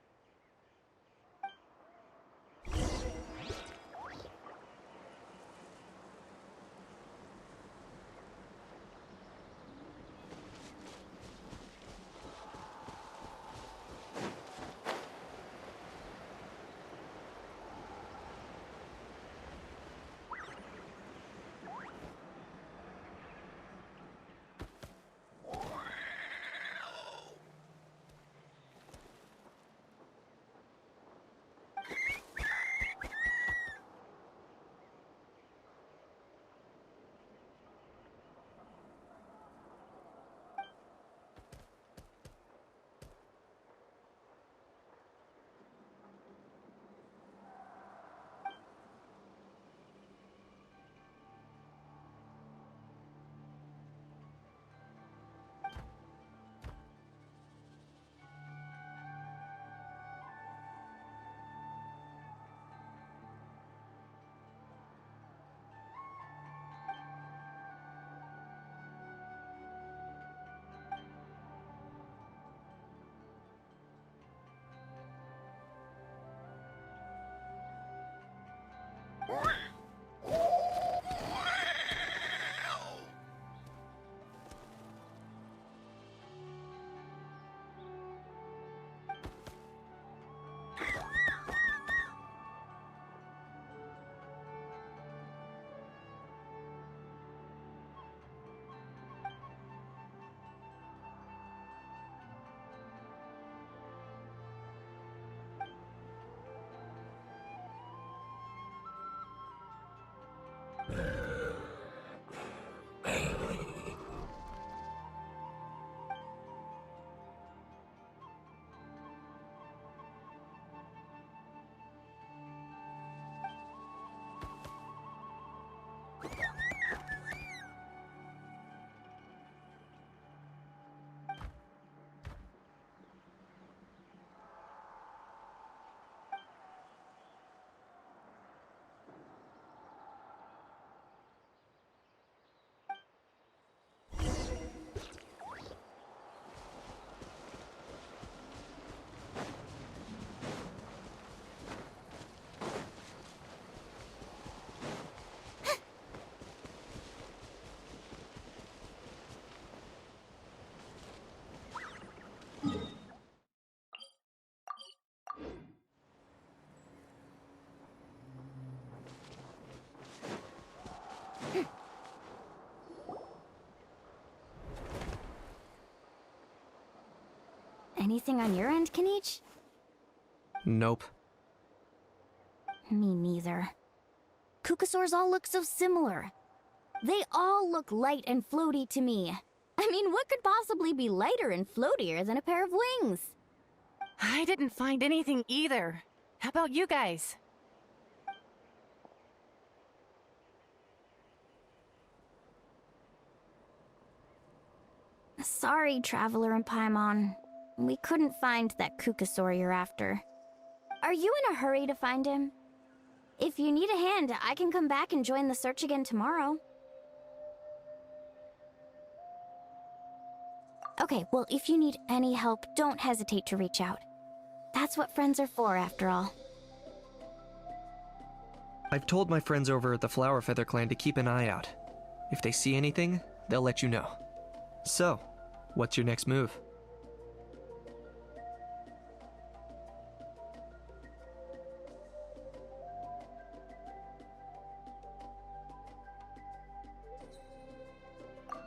Anything on your end, Kanich? Nope. Me neither. Kukasaurs all look so similar. They all look light and floaty to me. I mean, what could possibly be lighter and floatier than a pair of wings? I didn't find anything either. How about you guys? Sorry, Traveler and Paimon. We couldn't find that Kukasaur you're after. Are you in a hurry to find him? If you need a hand, I can come back and join the search again tomorrow. Okay, well, if you need any help, don't hesitate to reach out. That's what friends are for, after all. I've told my friends over at the Flower Feather Clan to keep an eye out. If they see anything, they'll let you know. So, what's your next move?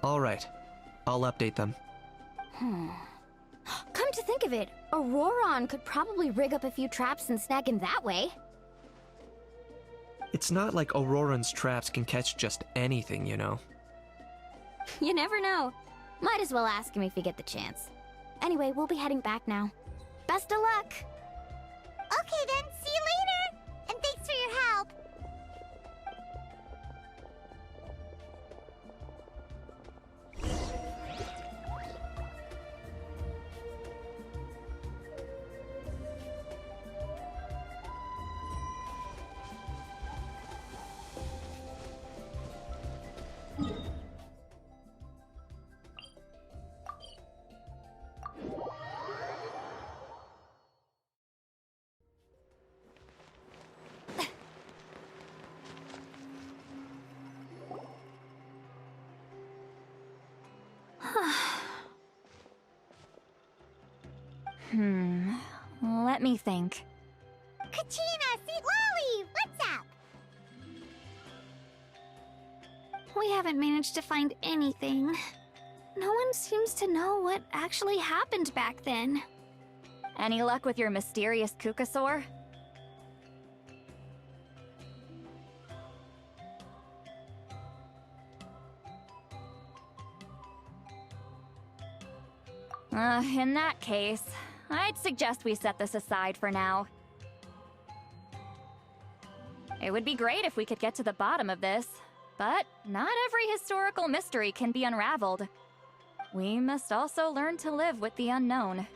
Alright, I'll update them. Come to think of it, Auroron could probably rig up a few traps and snag him that way. It's not like Auroran's traps can catch just anything, you know. You never know. Might as well ask him if you get the chance. Anyway, we'll be heading back now. Best of luck! Okay then, see you later! And thanks for your help! Let me think. Kachina, Sweet Lolly, what's up? We haven't managed to find anything. No one seems to know what actually happened back then. Any luck with your mysterious Kukasaur? In that case, I'd suggest we set this aside for now. It would be great if we could get to the bottom of this, but not every historical mystery can be unraveled. We must also learn to live with the unknown.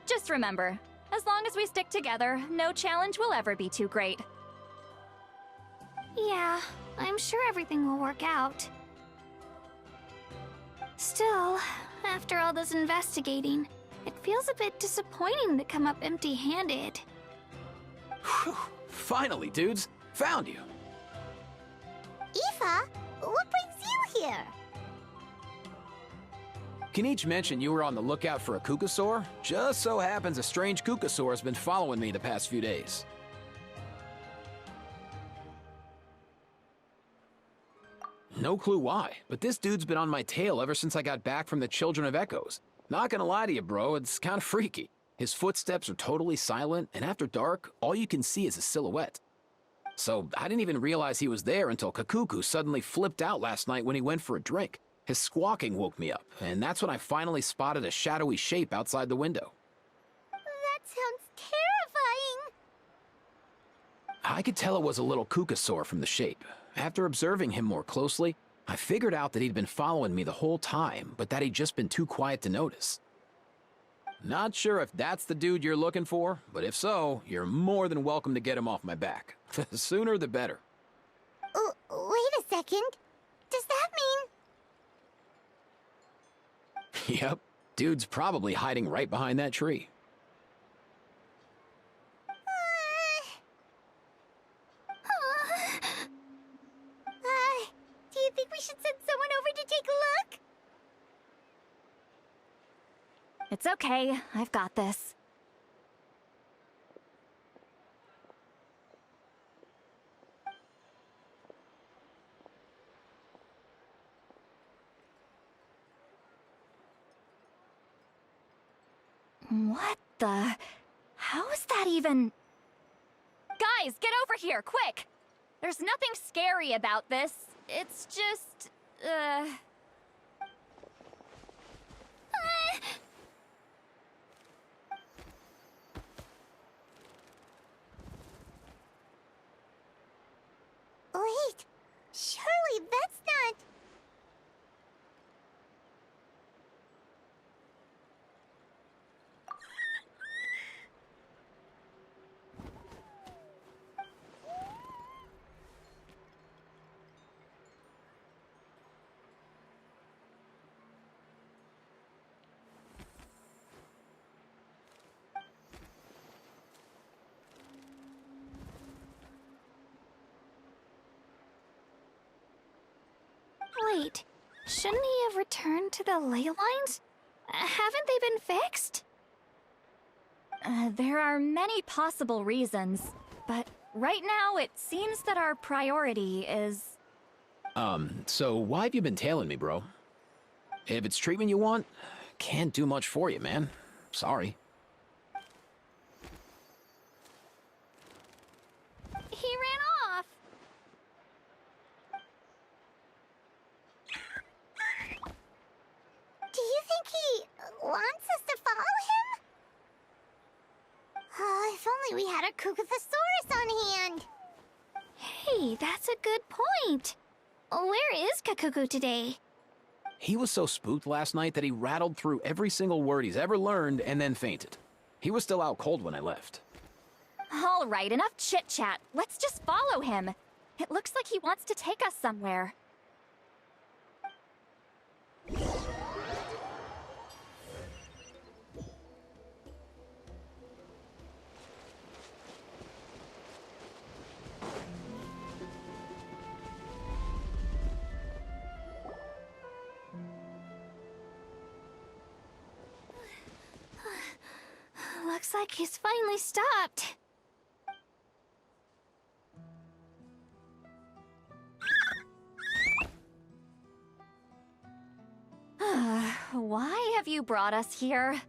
Just remember, as long as we stick together, no challenge will ever be too great. Yeah, I'm sure everything will work out. Still, after all this investigating, it feels a bit disappointing to come up empty-handed. Whew. Finally, dudes. Found you. Aoife, what brings you here? Kanich mentioned you were on the lookout for a Kukasaur. Just so happens a strange Kukasaur has been following me the past few days. No clue why, but this dude's been on my tail ever since I got back from the Children of Echoes. Not gonna lie to you, bro, it's kinda freaky. His footsteps are totally silent, and after dark, all you can see is a silhouette. So I didn't even realize he was there until Kakuku suddenly flipped out last night when he went for a drink. His squawking woke me up, and that's when I finally spotted a shadowy shape outside the window. That sounds terrifying! I could tell it was a little Kukasaur from the shape. After observing him more closely, I figured out that he'd been following me the whole time, but that he'd just been too quiet to notice. Not sure if that's the dude you're looking for, but if so, you're more than welcome to get him off my back. The sooner the better. Wait a second. Does that mean... Yep, dude's probably hiding right behind that tree. Do you think we should send someone over to take a look? It's okay, I've got this. What the? How is that even? Guys, get over here, quick! There's nothing scary about this. It's just, Wait, surely that's not... Wait, shouldn't he have returned to the ley lines? Haven't they been fixed? there are many possible reasons, but right now it seems that our priority is... So why have you been tailing me, bro? If it's treatment you want, can't do much for you, man. Sorry. He ran off. Do you think he wants us to follow him? If only we had a Kukuthosaurus on hand. Hey, that's a good point. Where is Kakuku today? He was so spooked last night that he rattled through every single word he's ever learned and then fainted. He was still out cold when I left. All right, enough chit-chat. Let's just follow him. It looks like he wants to take us somewhere. Looks like he's finally stopped. Why have you brought us here?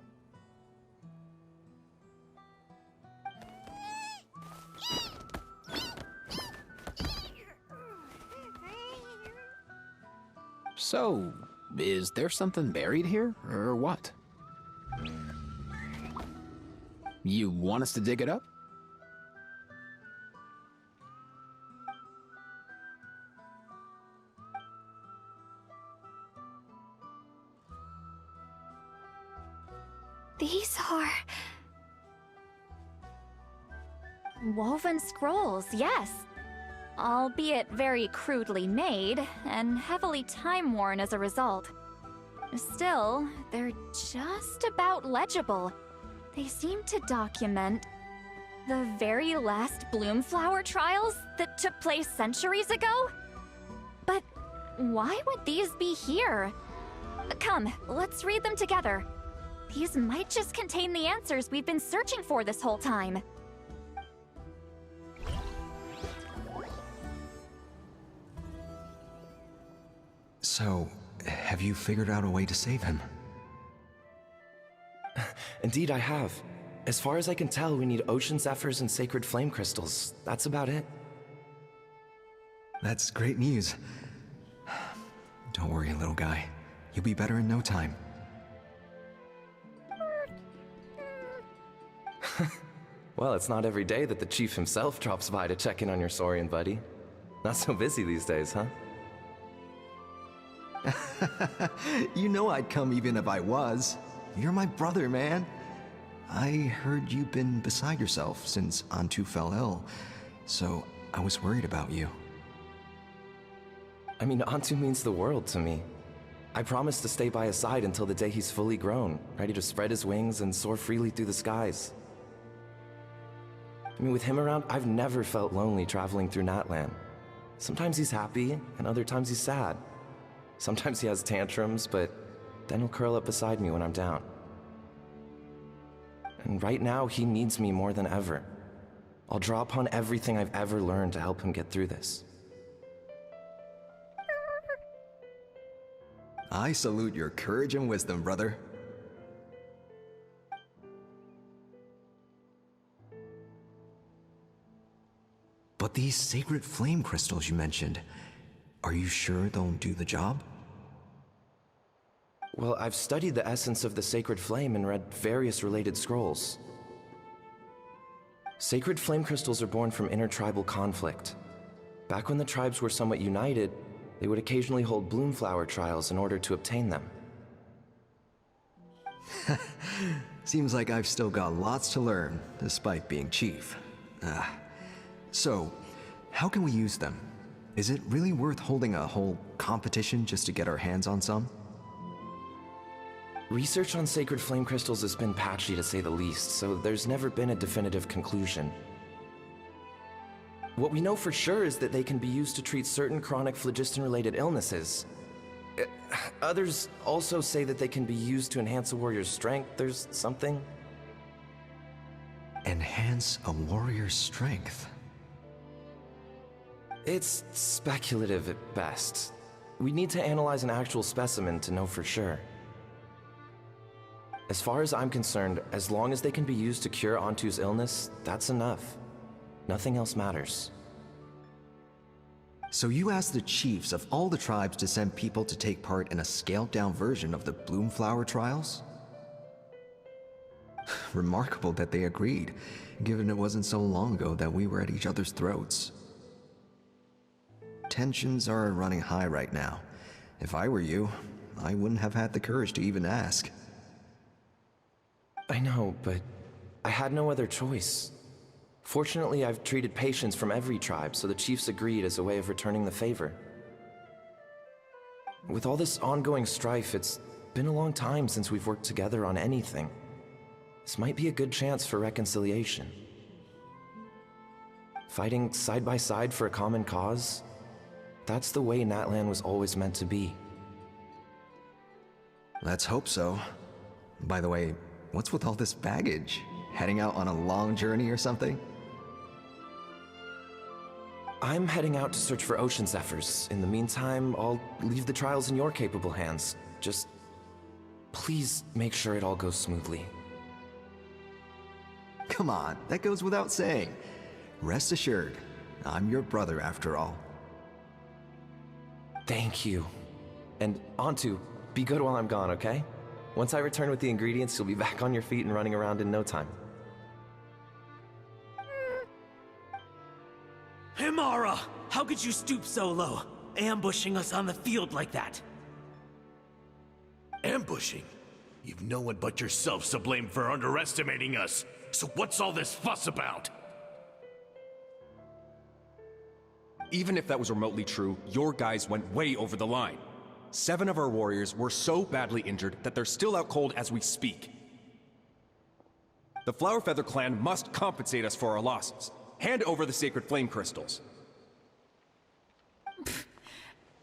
So, is there something buried here, or what? You want us to dig it up? These are... Woven scrolls, yes. Albeit very crudely made, and heavily time-worn as a result. Still, they're just about legible. They seem to document the very last Bloomflower trials that took place centuries ago? But why would these be here? Come, let's read them together. These might just contain the answers we've been searching for this whole time. So, have you figured out a way to save him? Indeed, I have. As far as I can tell, we need ocean zephyrs and sacred flame crystals. That's about it. That's great news. Don't worry, little guy. You'll be better in no time. Well, it's not every day that the chief himself drops by to check in on your Saurian buddy. Not so busy these days, huh? You know I'd come even if I was. You're my brother, man. I heard you've been beside yourself since Antu fell ill, so I was worried about you. I mean, Antu means the world to me. I promised to stay by his side until the day he's fully grown, ready to spread his wings and soar freely through the skies. I mean, with him around, I've never felt lonely traveling through Natlan. Sometimes he's happy, and other times he's sad. Sometimes he has tantrums, but then he'll curl up beside me when I'm down. And right now, he needs me more than ever. I'll draw upon everything I've ever learned to help him get through this. I salute your courage and wisdom, brother. But these sacred flame crystals you mentioned, are you sure they'll do the job? Well, I've studied the essence of the sacred flame and read various related scrolls. Sacred flame crystals are born from intertribal conflict. Back when the tribes were somewhat united, they would occasionally hold bloomflower trials in order to obtain them. Seems like I've still got lots to learn, despite being chief. So, how can we use them? Is it really worth holding a whole competition just to get our hands on some? Research on sacred flame crystals has been patchy to say the least, so there's never been a definitive conclusion. What we know for sure is that they can be used to treat certain chronic phlogiston-related illnesses. Others also say that they can be used to enhance a warrior's strength. There's something. Enhance a warrior's strength? It's speculative at best. We need to analyze an actual specimen to know for sure. As far as I'm concerned, as long as they can be used to cure Antu's illness, that's enough. Nothing else matters. So you asked the chiefs of all the tribes to send people to take part in a scaled-down version of the Bloomflower trials? Remarkable that they agreed, given it wasn't so long ago that we were at each other's throats. Tensions are running high right now. If I were you, I wouldn't have had the courage to even ask. I know, but I had no other choice. Fortunately, I've treated patients from every tribe, so the chiefs agreed as a way of returning the favor. With all this ongoing strife, it's been a long time since we've worked together on anything. This might be a good chance for reconciliation. Fighting side by side for a common cause, that's the way Natlan was always meant to be. Let's hope so. By the way, what's with all this baggage? Heading out on a long journey or something? I'm heading out to search for ocean zephyrs. In the meantime, I'll leave the trials in your capable hands. Just please make sure it all goes smoothly. Come on, that goes without saying. Rest assured, I'm your brother after all. Thank you. And Antu, be good while I'm gone, okay? Once I return with the ingredients, you'll be back on your feet and running around in no time. Himara! How could you stoop so low, ambushing us on the field like that? Ambushing? You've no one but yourself to blame for underestimating us. So what's all this fuss about? Even if that was remotely true, your guys went way over the line. 7 of our warriors were so badly injured that they're still out cold as we speak. The Flowerfeather clan must compensate us for our losses. Hand over the sacred flame crystals.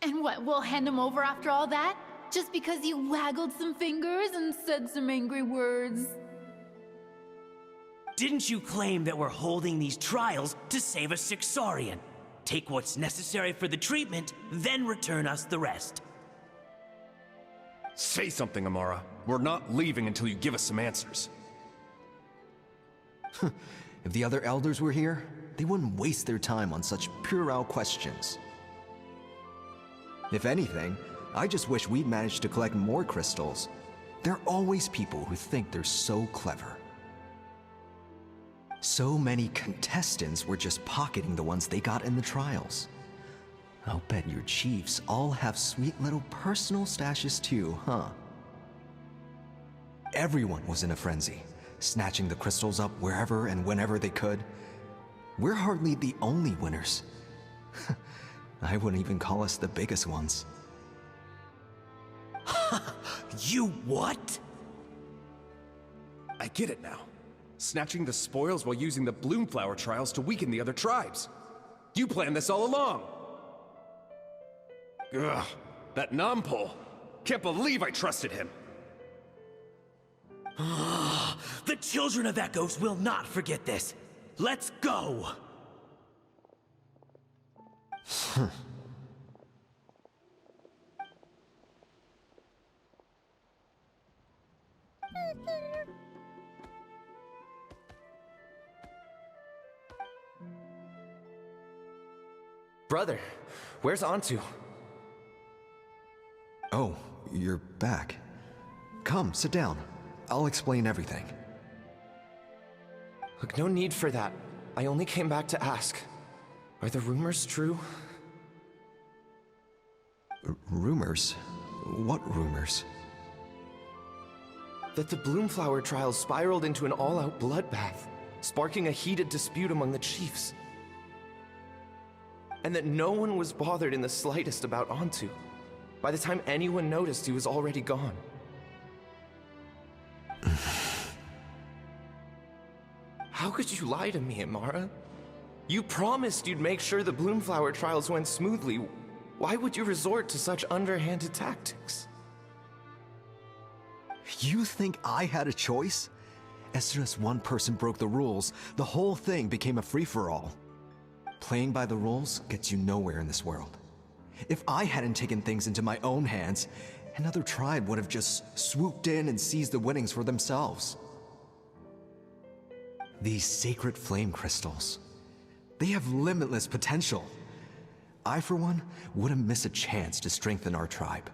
And what, we'll hand them over after all that? Just because you waggled some fingers and said some angry words? Didn't you claim that we're holding these trials to save a sick Saurian? Take what's necessary for the treatment, then return us the rest. Say something, Amara. We're not leaving until you give us some answers. If the other elders were here, they wouldn't waste their time on such puerile questions. If anything, I just wish we'd managed to collect more crystals. There are always people who think they're so clever. So many contestants were just pocketing the ones they got in the trials. I'll bet your chiefs all have sweet little personal stashes too, huh? Everyone was in a frenzy, snatching the crystals up wherever and whenever they could. We're hardly the only winners. I wouldn't even call us the biggest ones. You what? I get it now. Snatching the spoils while using the Bloomflower trials to weaken the other tribes. You planned this all along! Ugh, that Nampol. Can't believe I trusted him. The children of Echoes will not forget this. Let's go! Brother, where's Antu? Oh, you're back. Come, sit down. I'll explain everything. Look, no need for that. I only came back to ask. Are the rumors true? Rumors? What rumors? That the Bloomflower trials spiraled into an all-out bloodbath, sparking a heated dispute among the chiefs. And that no one was bothered in the slightest about Antu. By the time anyone noticed, he was already gone. How could you lie to me, Amara? You promised you'd make sure the Bloomflower trials went smoothly. Why would you resort to such underhanded tactics? You think I had a choice? As soon as one person broke the rules, the whole thing became a free-for-all. Playing by the rules gets you nowhere in this world. If I hadn't taken things into my own hands, another tribe would have just swooped in and seized the winnings for themselves. These sacred flame crystals, they have limitless potential. I, for one, wouldn't miss a chance to strengthen our tribe.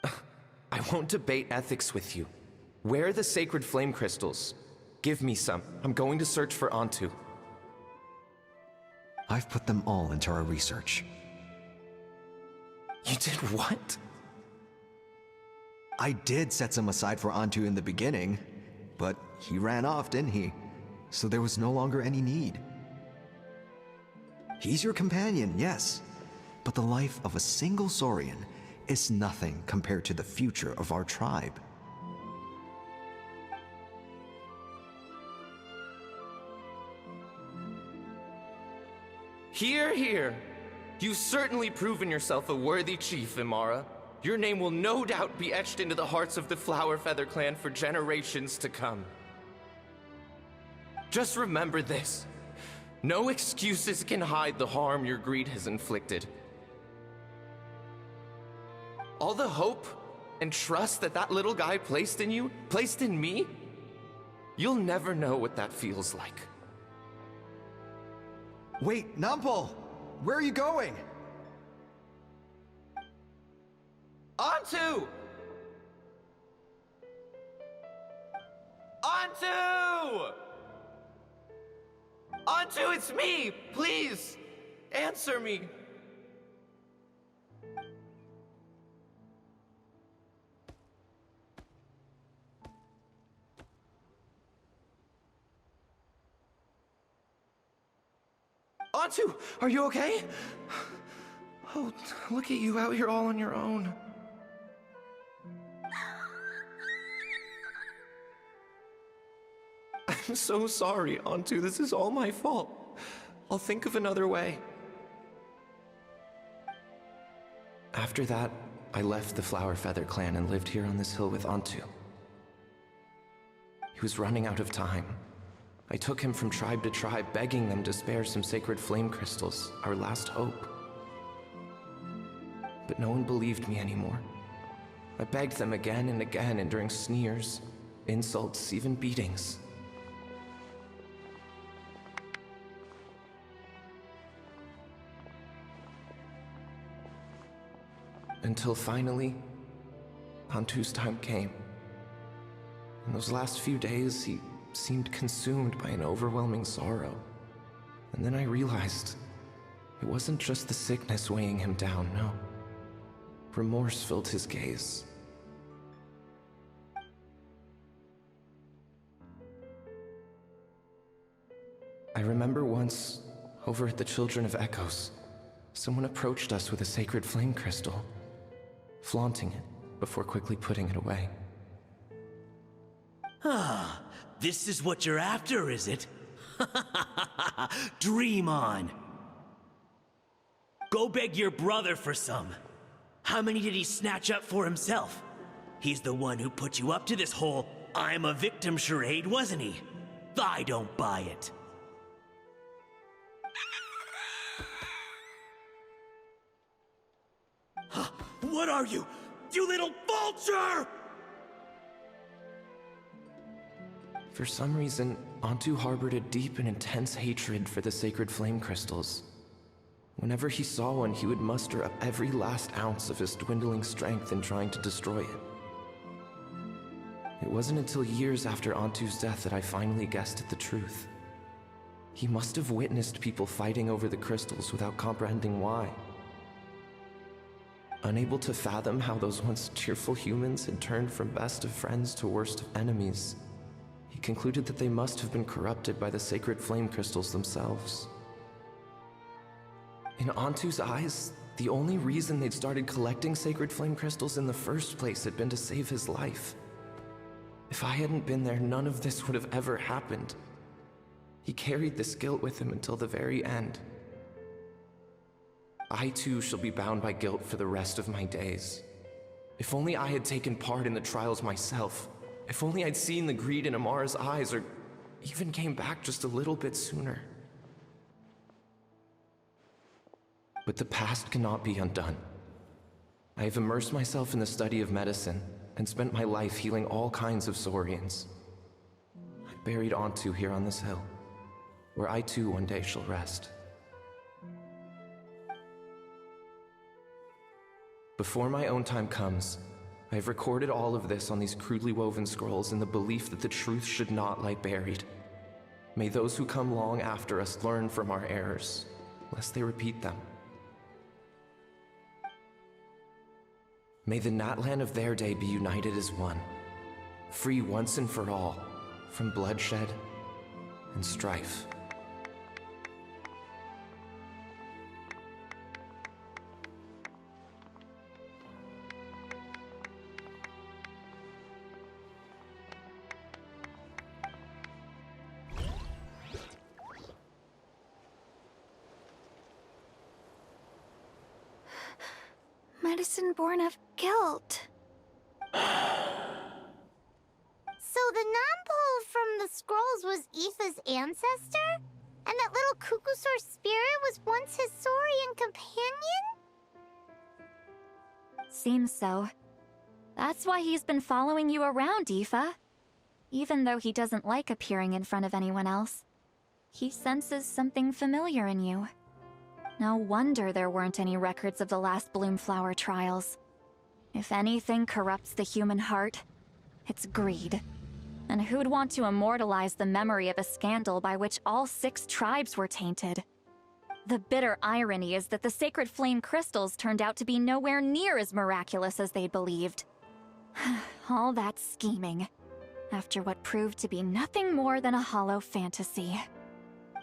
I won't debate ethics with you. Where are the sacred flame crystals? Give me some. I'm going to search for Antu. I've put them all into our research. You did what? I did set some aside for Antu in the beginning, but he ran off, didn't he? So there was no longer any need. He's your companion, yes, but the life of a single Saurian is nothing compared to the future of our tribe. Hear, hear. You've certainly proven yourself a worthy chief, Imara. Your name will no doubt be etched into the hearts of the Flower Feather clan for generations to come. Just remember this. No excuses can hide the harm your greed has inflicted. All the hope and trust that that little guy placed in you, placed in me, you'll never know what that feels like. Wait, Nampal! Where are you going? Antu! Antu! Antu, it's me! Please! Answer me! Antu, are you okay? Oh, look at you out here all on your own. I'm so sorry, Antu. This is all my fault. I'll think of another way. After that, I left the Flower Feather clan and lived here on this hill with Antu. He was running out of time. I took him from tribe to tribe, begging them to spare some sacred flame crystals, our last hope. But no one believed me anymore. I begged them again and again, enduring sneers, insults, even beatings. Until finally, Antu's time came. In those last few days, he seemed consumed by an overwhelming sorrow. And then I realized it wasn't just the sickness weighing him down, no. Remorse filled his gaze. I remember once, over at the Children of Echoes, someone approached us with a sacred flame crystal, flaunting it before quickly putting it away. Ah, this is what you're after, is it? Dream on. Go beg your brother for some. How many did he snatch up for himself? He's the one who put you up to this whole I'm a victim charade, wasn't he? I don't buy it. What are you? You little vulture! For some reason, Antu harbored a deep and intense hatred for the sacred flame crystals. Whenever he saw one, he would muster up every last ounce of his dwindling strength in trying to destroy it. It wasn't until years after Antu's death that I finally guessed at the truth. He must have witnessed people fighting over the crystals without comprehending why. Unable to fathom how those once cheerful humans had turned from best of friends to worst of enemies, he concluded that they must have been corrupted by the sacred flame crystals themselves. In Antu's eyes, the only reason they'd started collecting sacred flame crystals in the first place had been to save his life. If I hadn't been there, none of this would have ever happened. He carried this guilt with him until the very end. I too shall be bound by guilt for the rest of my days. If only I had taken part in the trials myself. If only I'd seen the greed in Amara's eyes, or even came back just a little bit sooner. But the past cannot be undone. I have immersed myself in the study of medicine and spent my life healing all kinds of Saurians. I buried Antu here on this hill, where I too one day shall rest. Before my own time comes, I have recorded all of this on these crudely woven scrolls in the belief that the truth should not lie buried. May those who come long after us learn from our errors, lest they repeat them. May the Natlan of their day be united as one, free once and for all from bloodshed and strife. Medicine born of guilt. So the non-pole from the scrolls was Aoife's ancestor? And that little Kukusaur spirit was once his Saurian companion? Seems so. That's why he's been following you around, Aoife. Even though he doesn't like appearing in front of anyone else, he senses something familiar in you. No wonder there weren't any records of the last Bloomflower trials. If anything corrupts the human heart, it's greed. And who'd want to immortalize the memory of a scandal by which all 6 tribes were tainted? The bitter irony is that the sacred flame crystals turned out to be nowhere near as miraculous as they'd believed. All that scheming, after what proved to be nothing more than a hollow fantasy.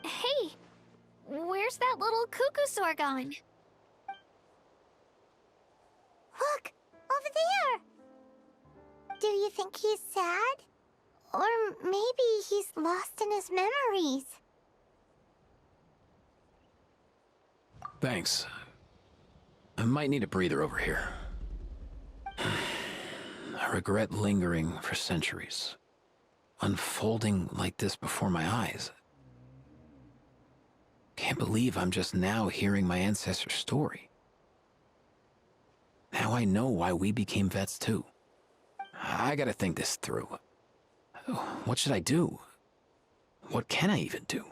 Hey! Where's that little Kukusaur gone? Look! Over there! Do you think he's sad? Or maybe he's lost in his memories? Thanks. I might need a breather over here. I regret lingering for centuries, unfolding like this before my eyes. Can't believe I'm just now hearing my ancestor's story. Now I know why we became vets too. I gotta think this through. What should I do? What can I even do?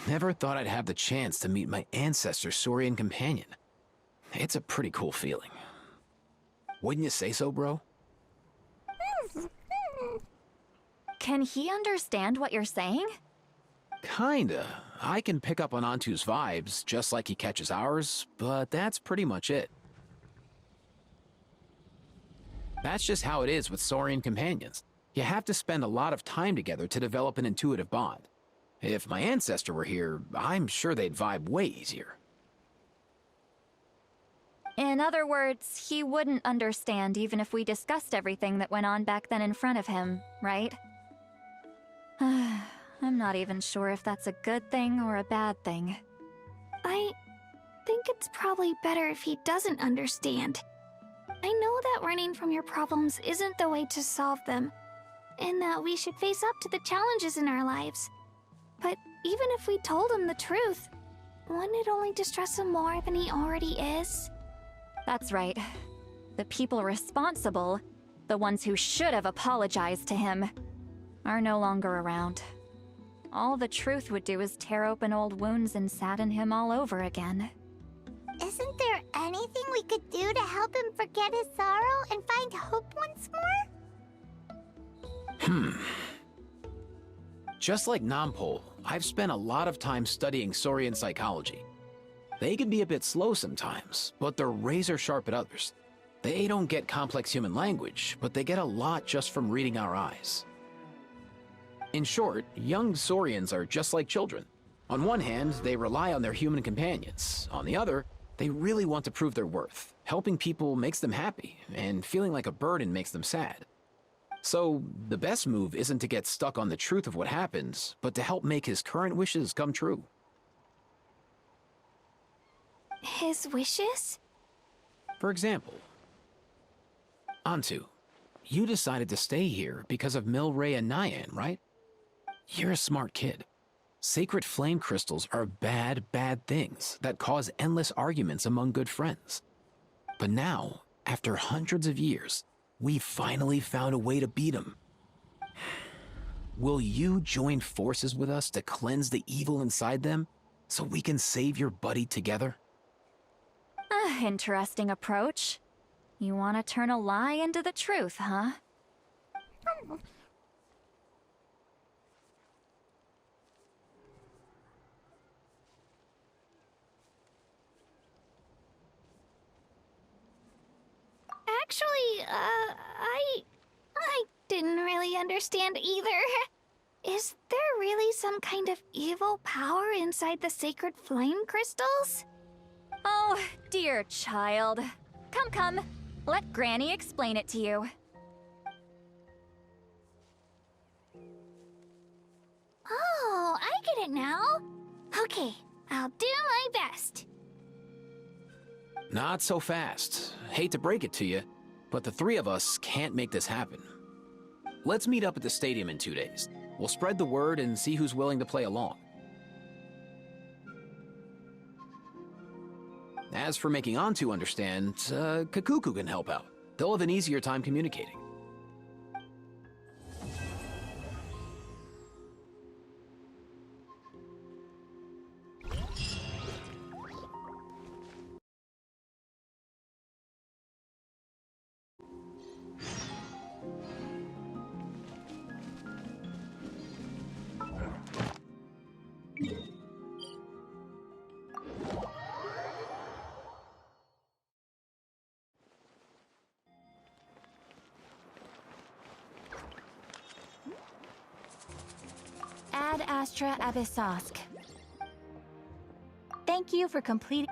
Never thought I'd have the chance to meet my ancestor Saurian companion. It's a pretty cool feeling. Wouldn't you say so, bro? Can he understand what you're saying? Kinda. I can pick up on Antu's vibes, just like he catches ours, but that's pretty much it. That's just how it is with Saurian companions. You have to spend a lot of time together to develop an intuitive bond. If my ancestor were here, I'm sure they'd vibe way easier. In other words, he wouldn't understand even if we discussed everything that went on back then in front of him, right? I'm not even sure if that's a good thing or a bad thing. I think it's probably better if he doesn't understand. I know that running from your problems isn't the way to solve them, and that we should face up to the challenges in our lives. But even if we told him the truth, wouldn't it only distress him more than he already is? That's right. The people responsible, the ones who should have apologized to him, are no longer around. All the truth would do is tear open old wounds and sadden him all over again. Isn't there anything we could do to help him forget his sorrow and find hope once more? Just like Nampol, I've spent a lot of time studying Saurian psychology. They can be a bit slow sometimes, but they're razor sharp at others. They don't get complex human language, but they get a lot just from reading our eyes. In short, young Saurians are just like children. On one hand, they rely on their human companions. On the other, they really want to prove their worth. Helping people makes them happy, and feeling like a burden makes them sad. So, the best move isn't to get stuck on the truth of what happened, but to help make his current wishes come true. His wishes? For example, Antu, you decided to stay here because of Milray and Nyan, right? You're a smart kid. Sacred flame crystals are bad, bad things that cause endless arguments among good friends. But now, after hundreds of years, we finally found a way to beat them. Will you join forces with us to cleanse the evil inside them so we can save your buddy together? Interesting approach. You want to turn a lie into the truth, huh? Actually, I didn't really understand either. Is there really some kind of evil power inside the sacred flame crystals? Oh, dear child. Come. Let Granny explain it to you. Oh, I get it now. Okay, I'll do my best. Not so fast. Hate to break it to you, but the three of us can't make this happen. Let's meet up at the stadium in 2 days. We'll spread the word and see who's willing to play along. As for making Antu understand, Kakuku can help out. They'll have an easier time communicating. Ad Astra Abyssosk. Thank you for completing.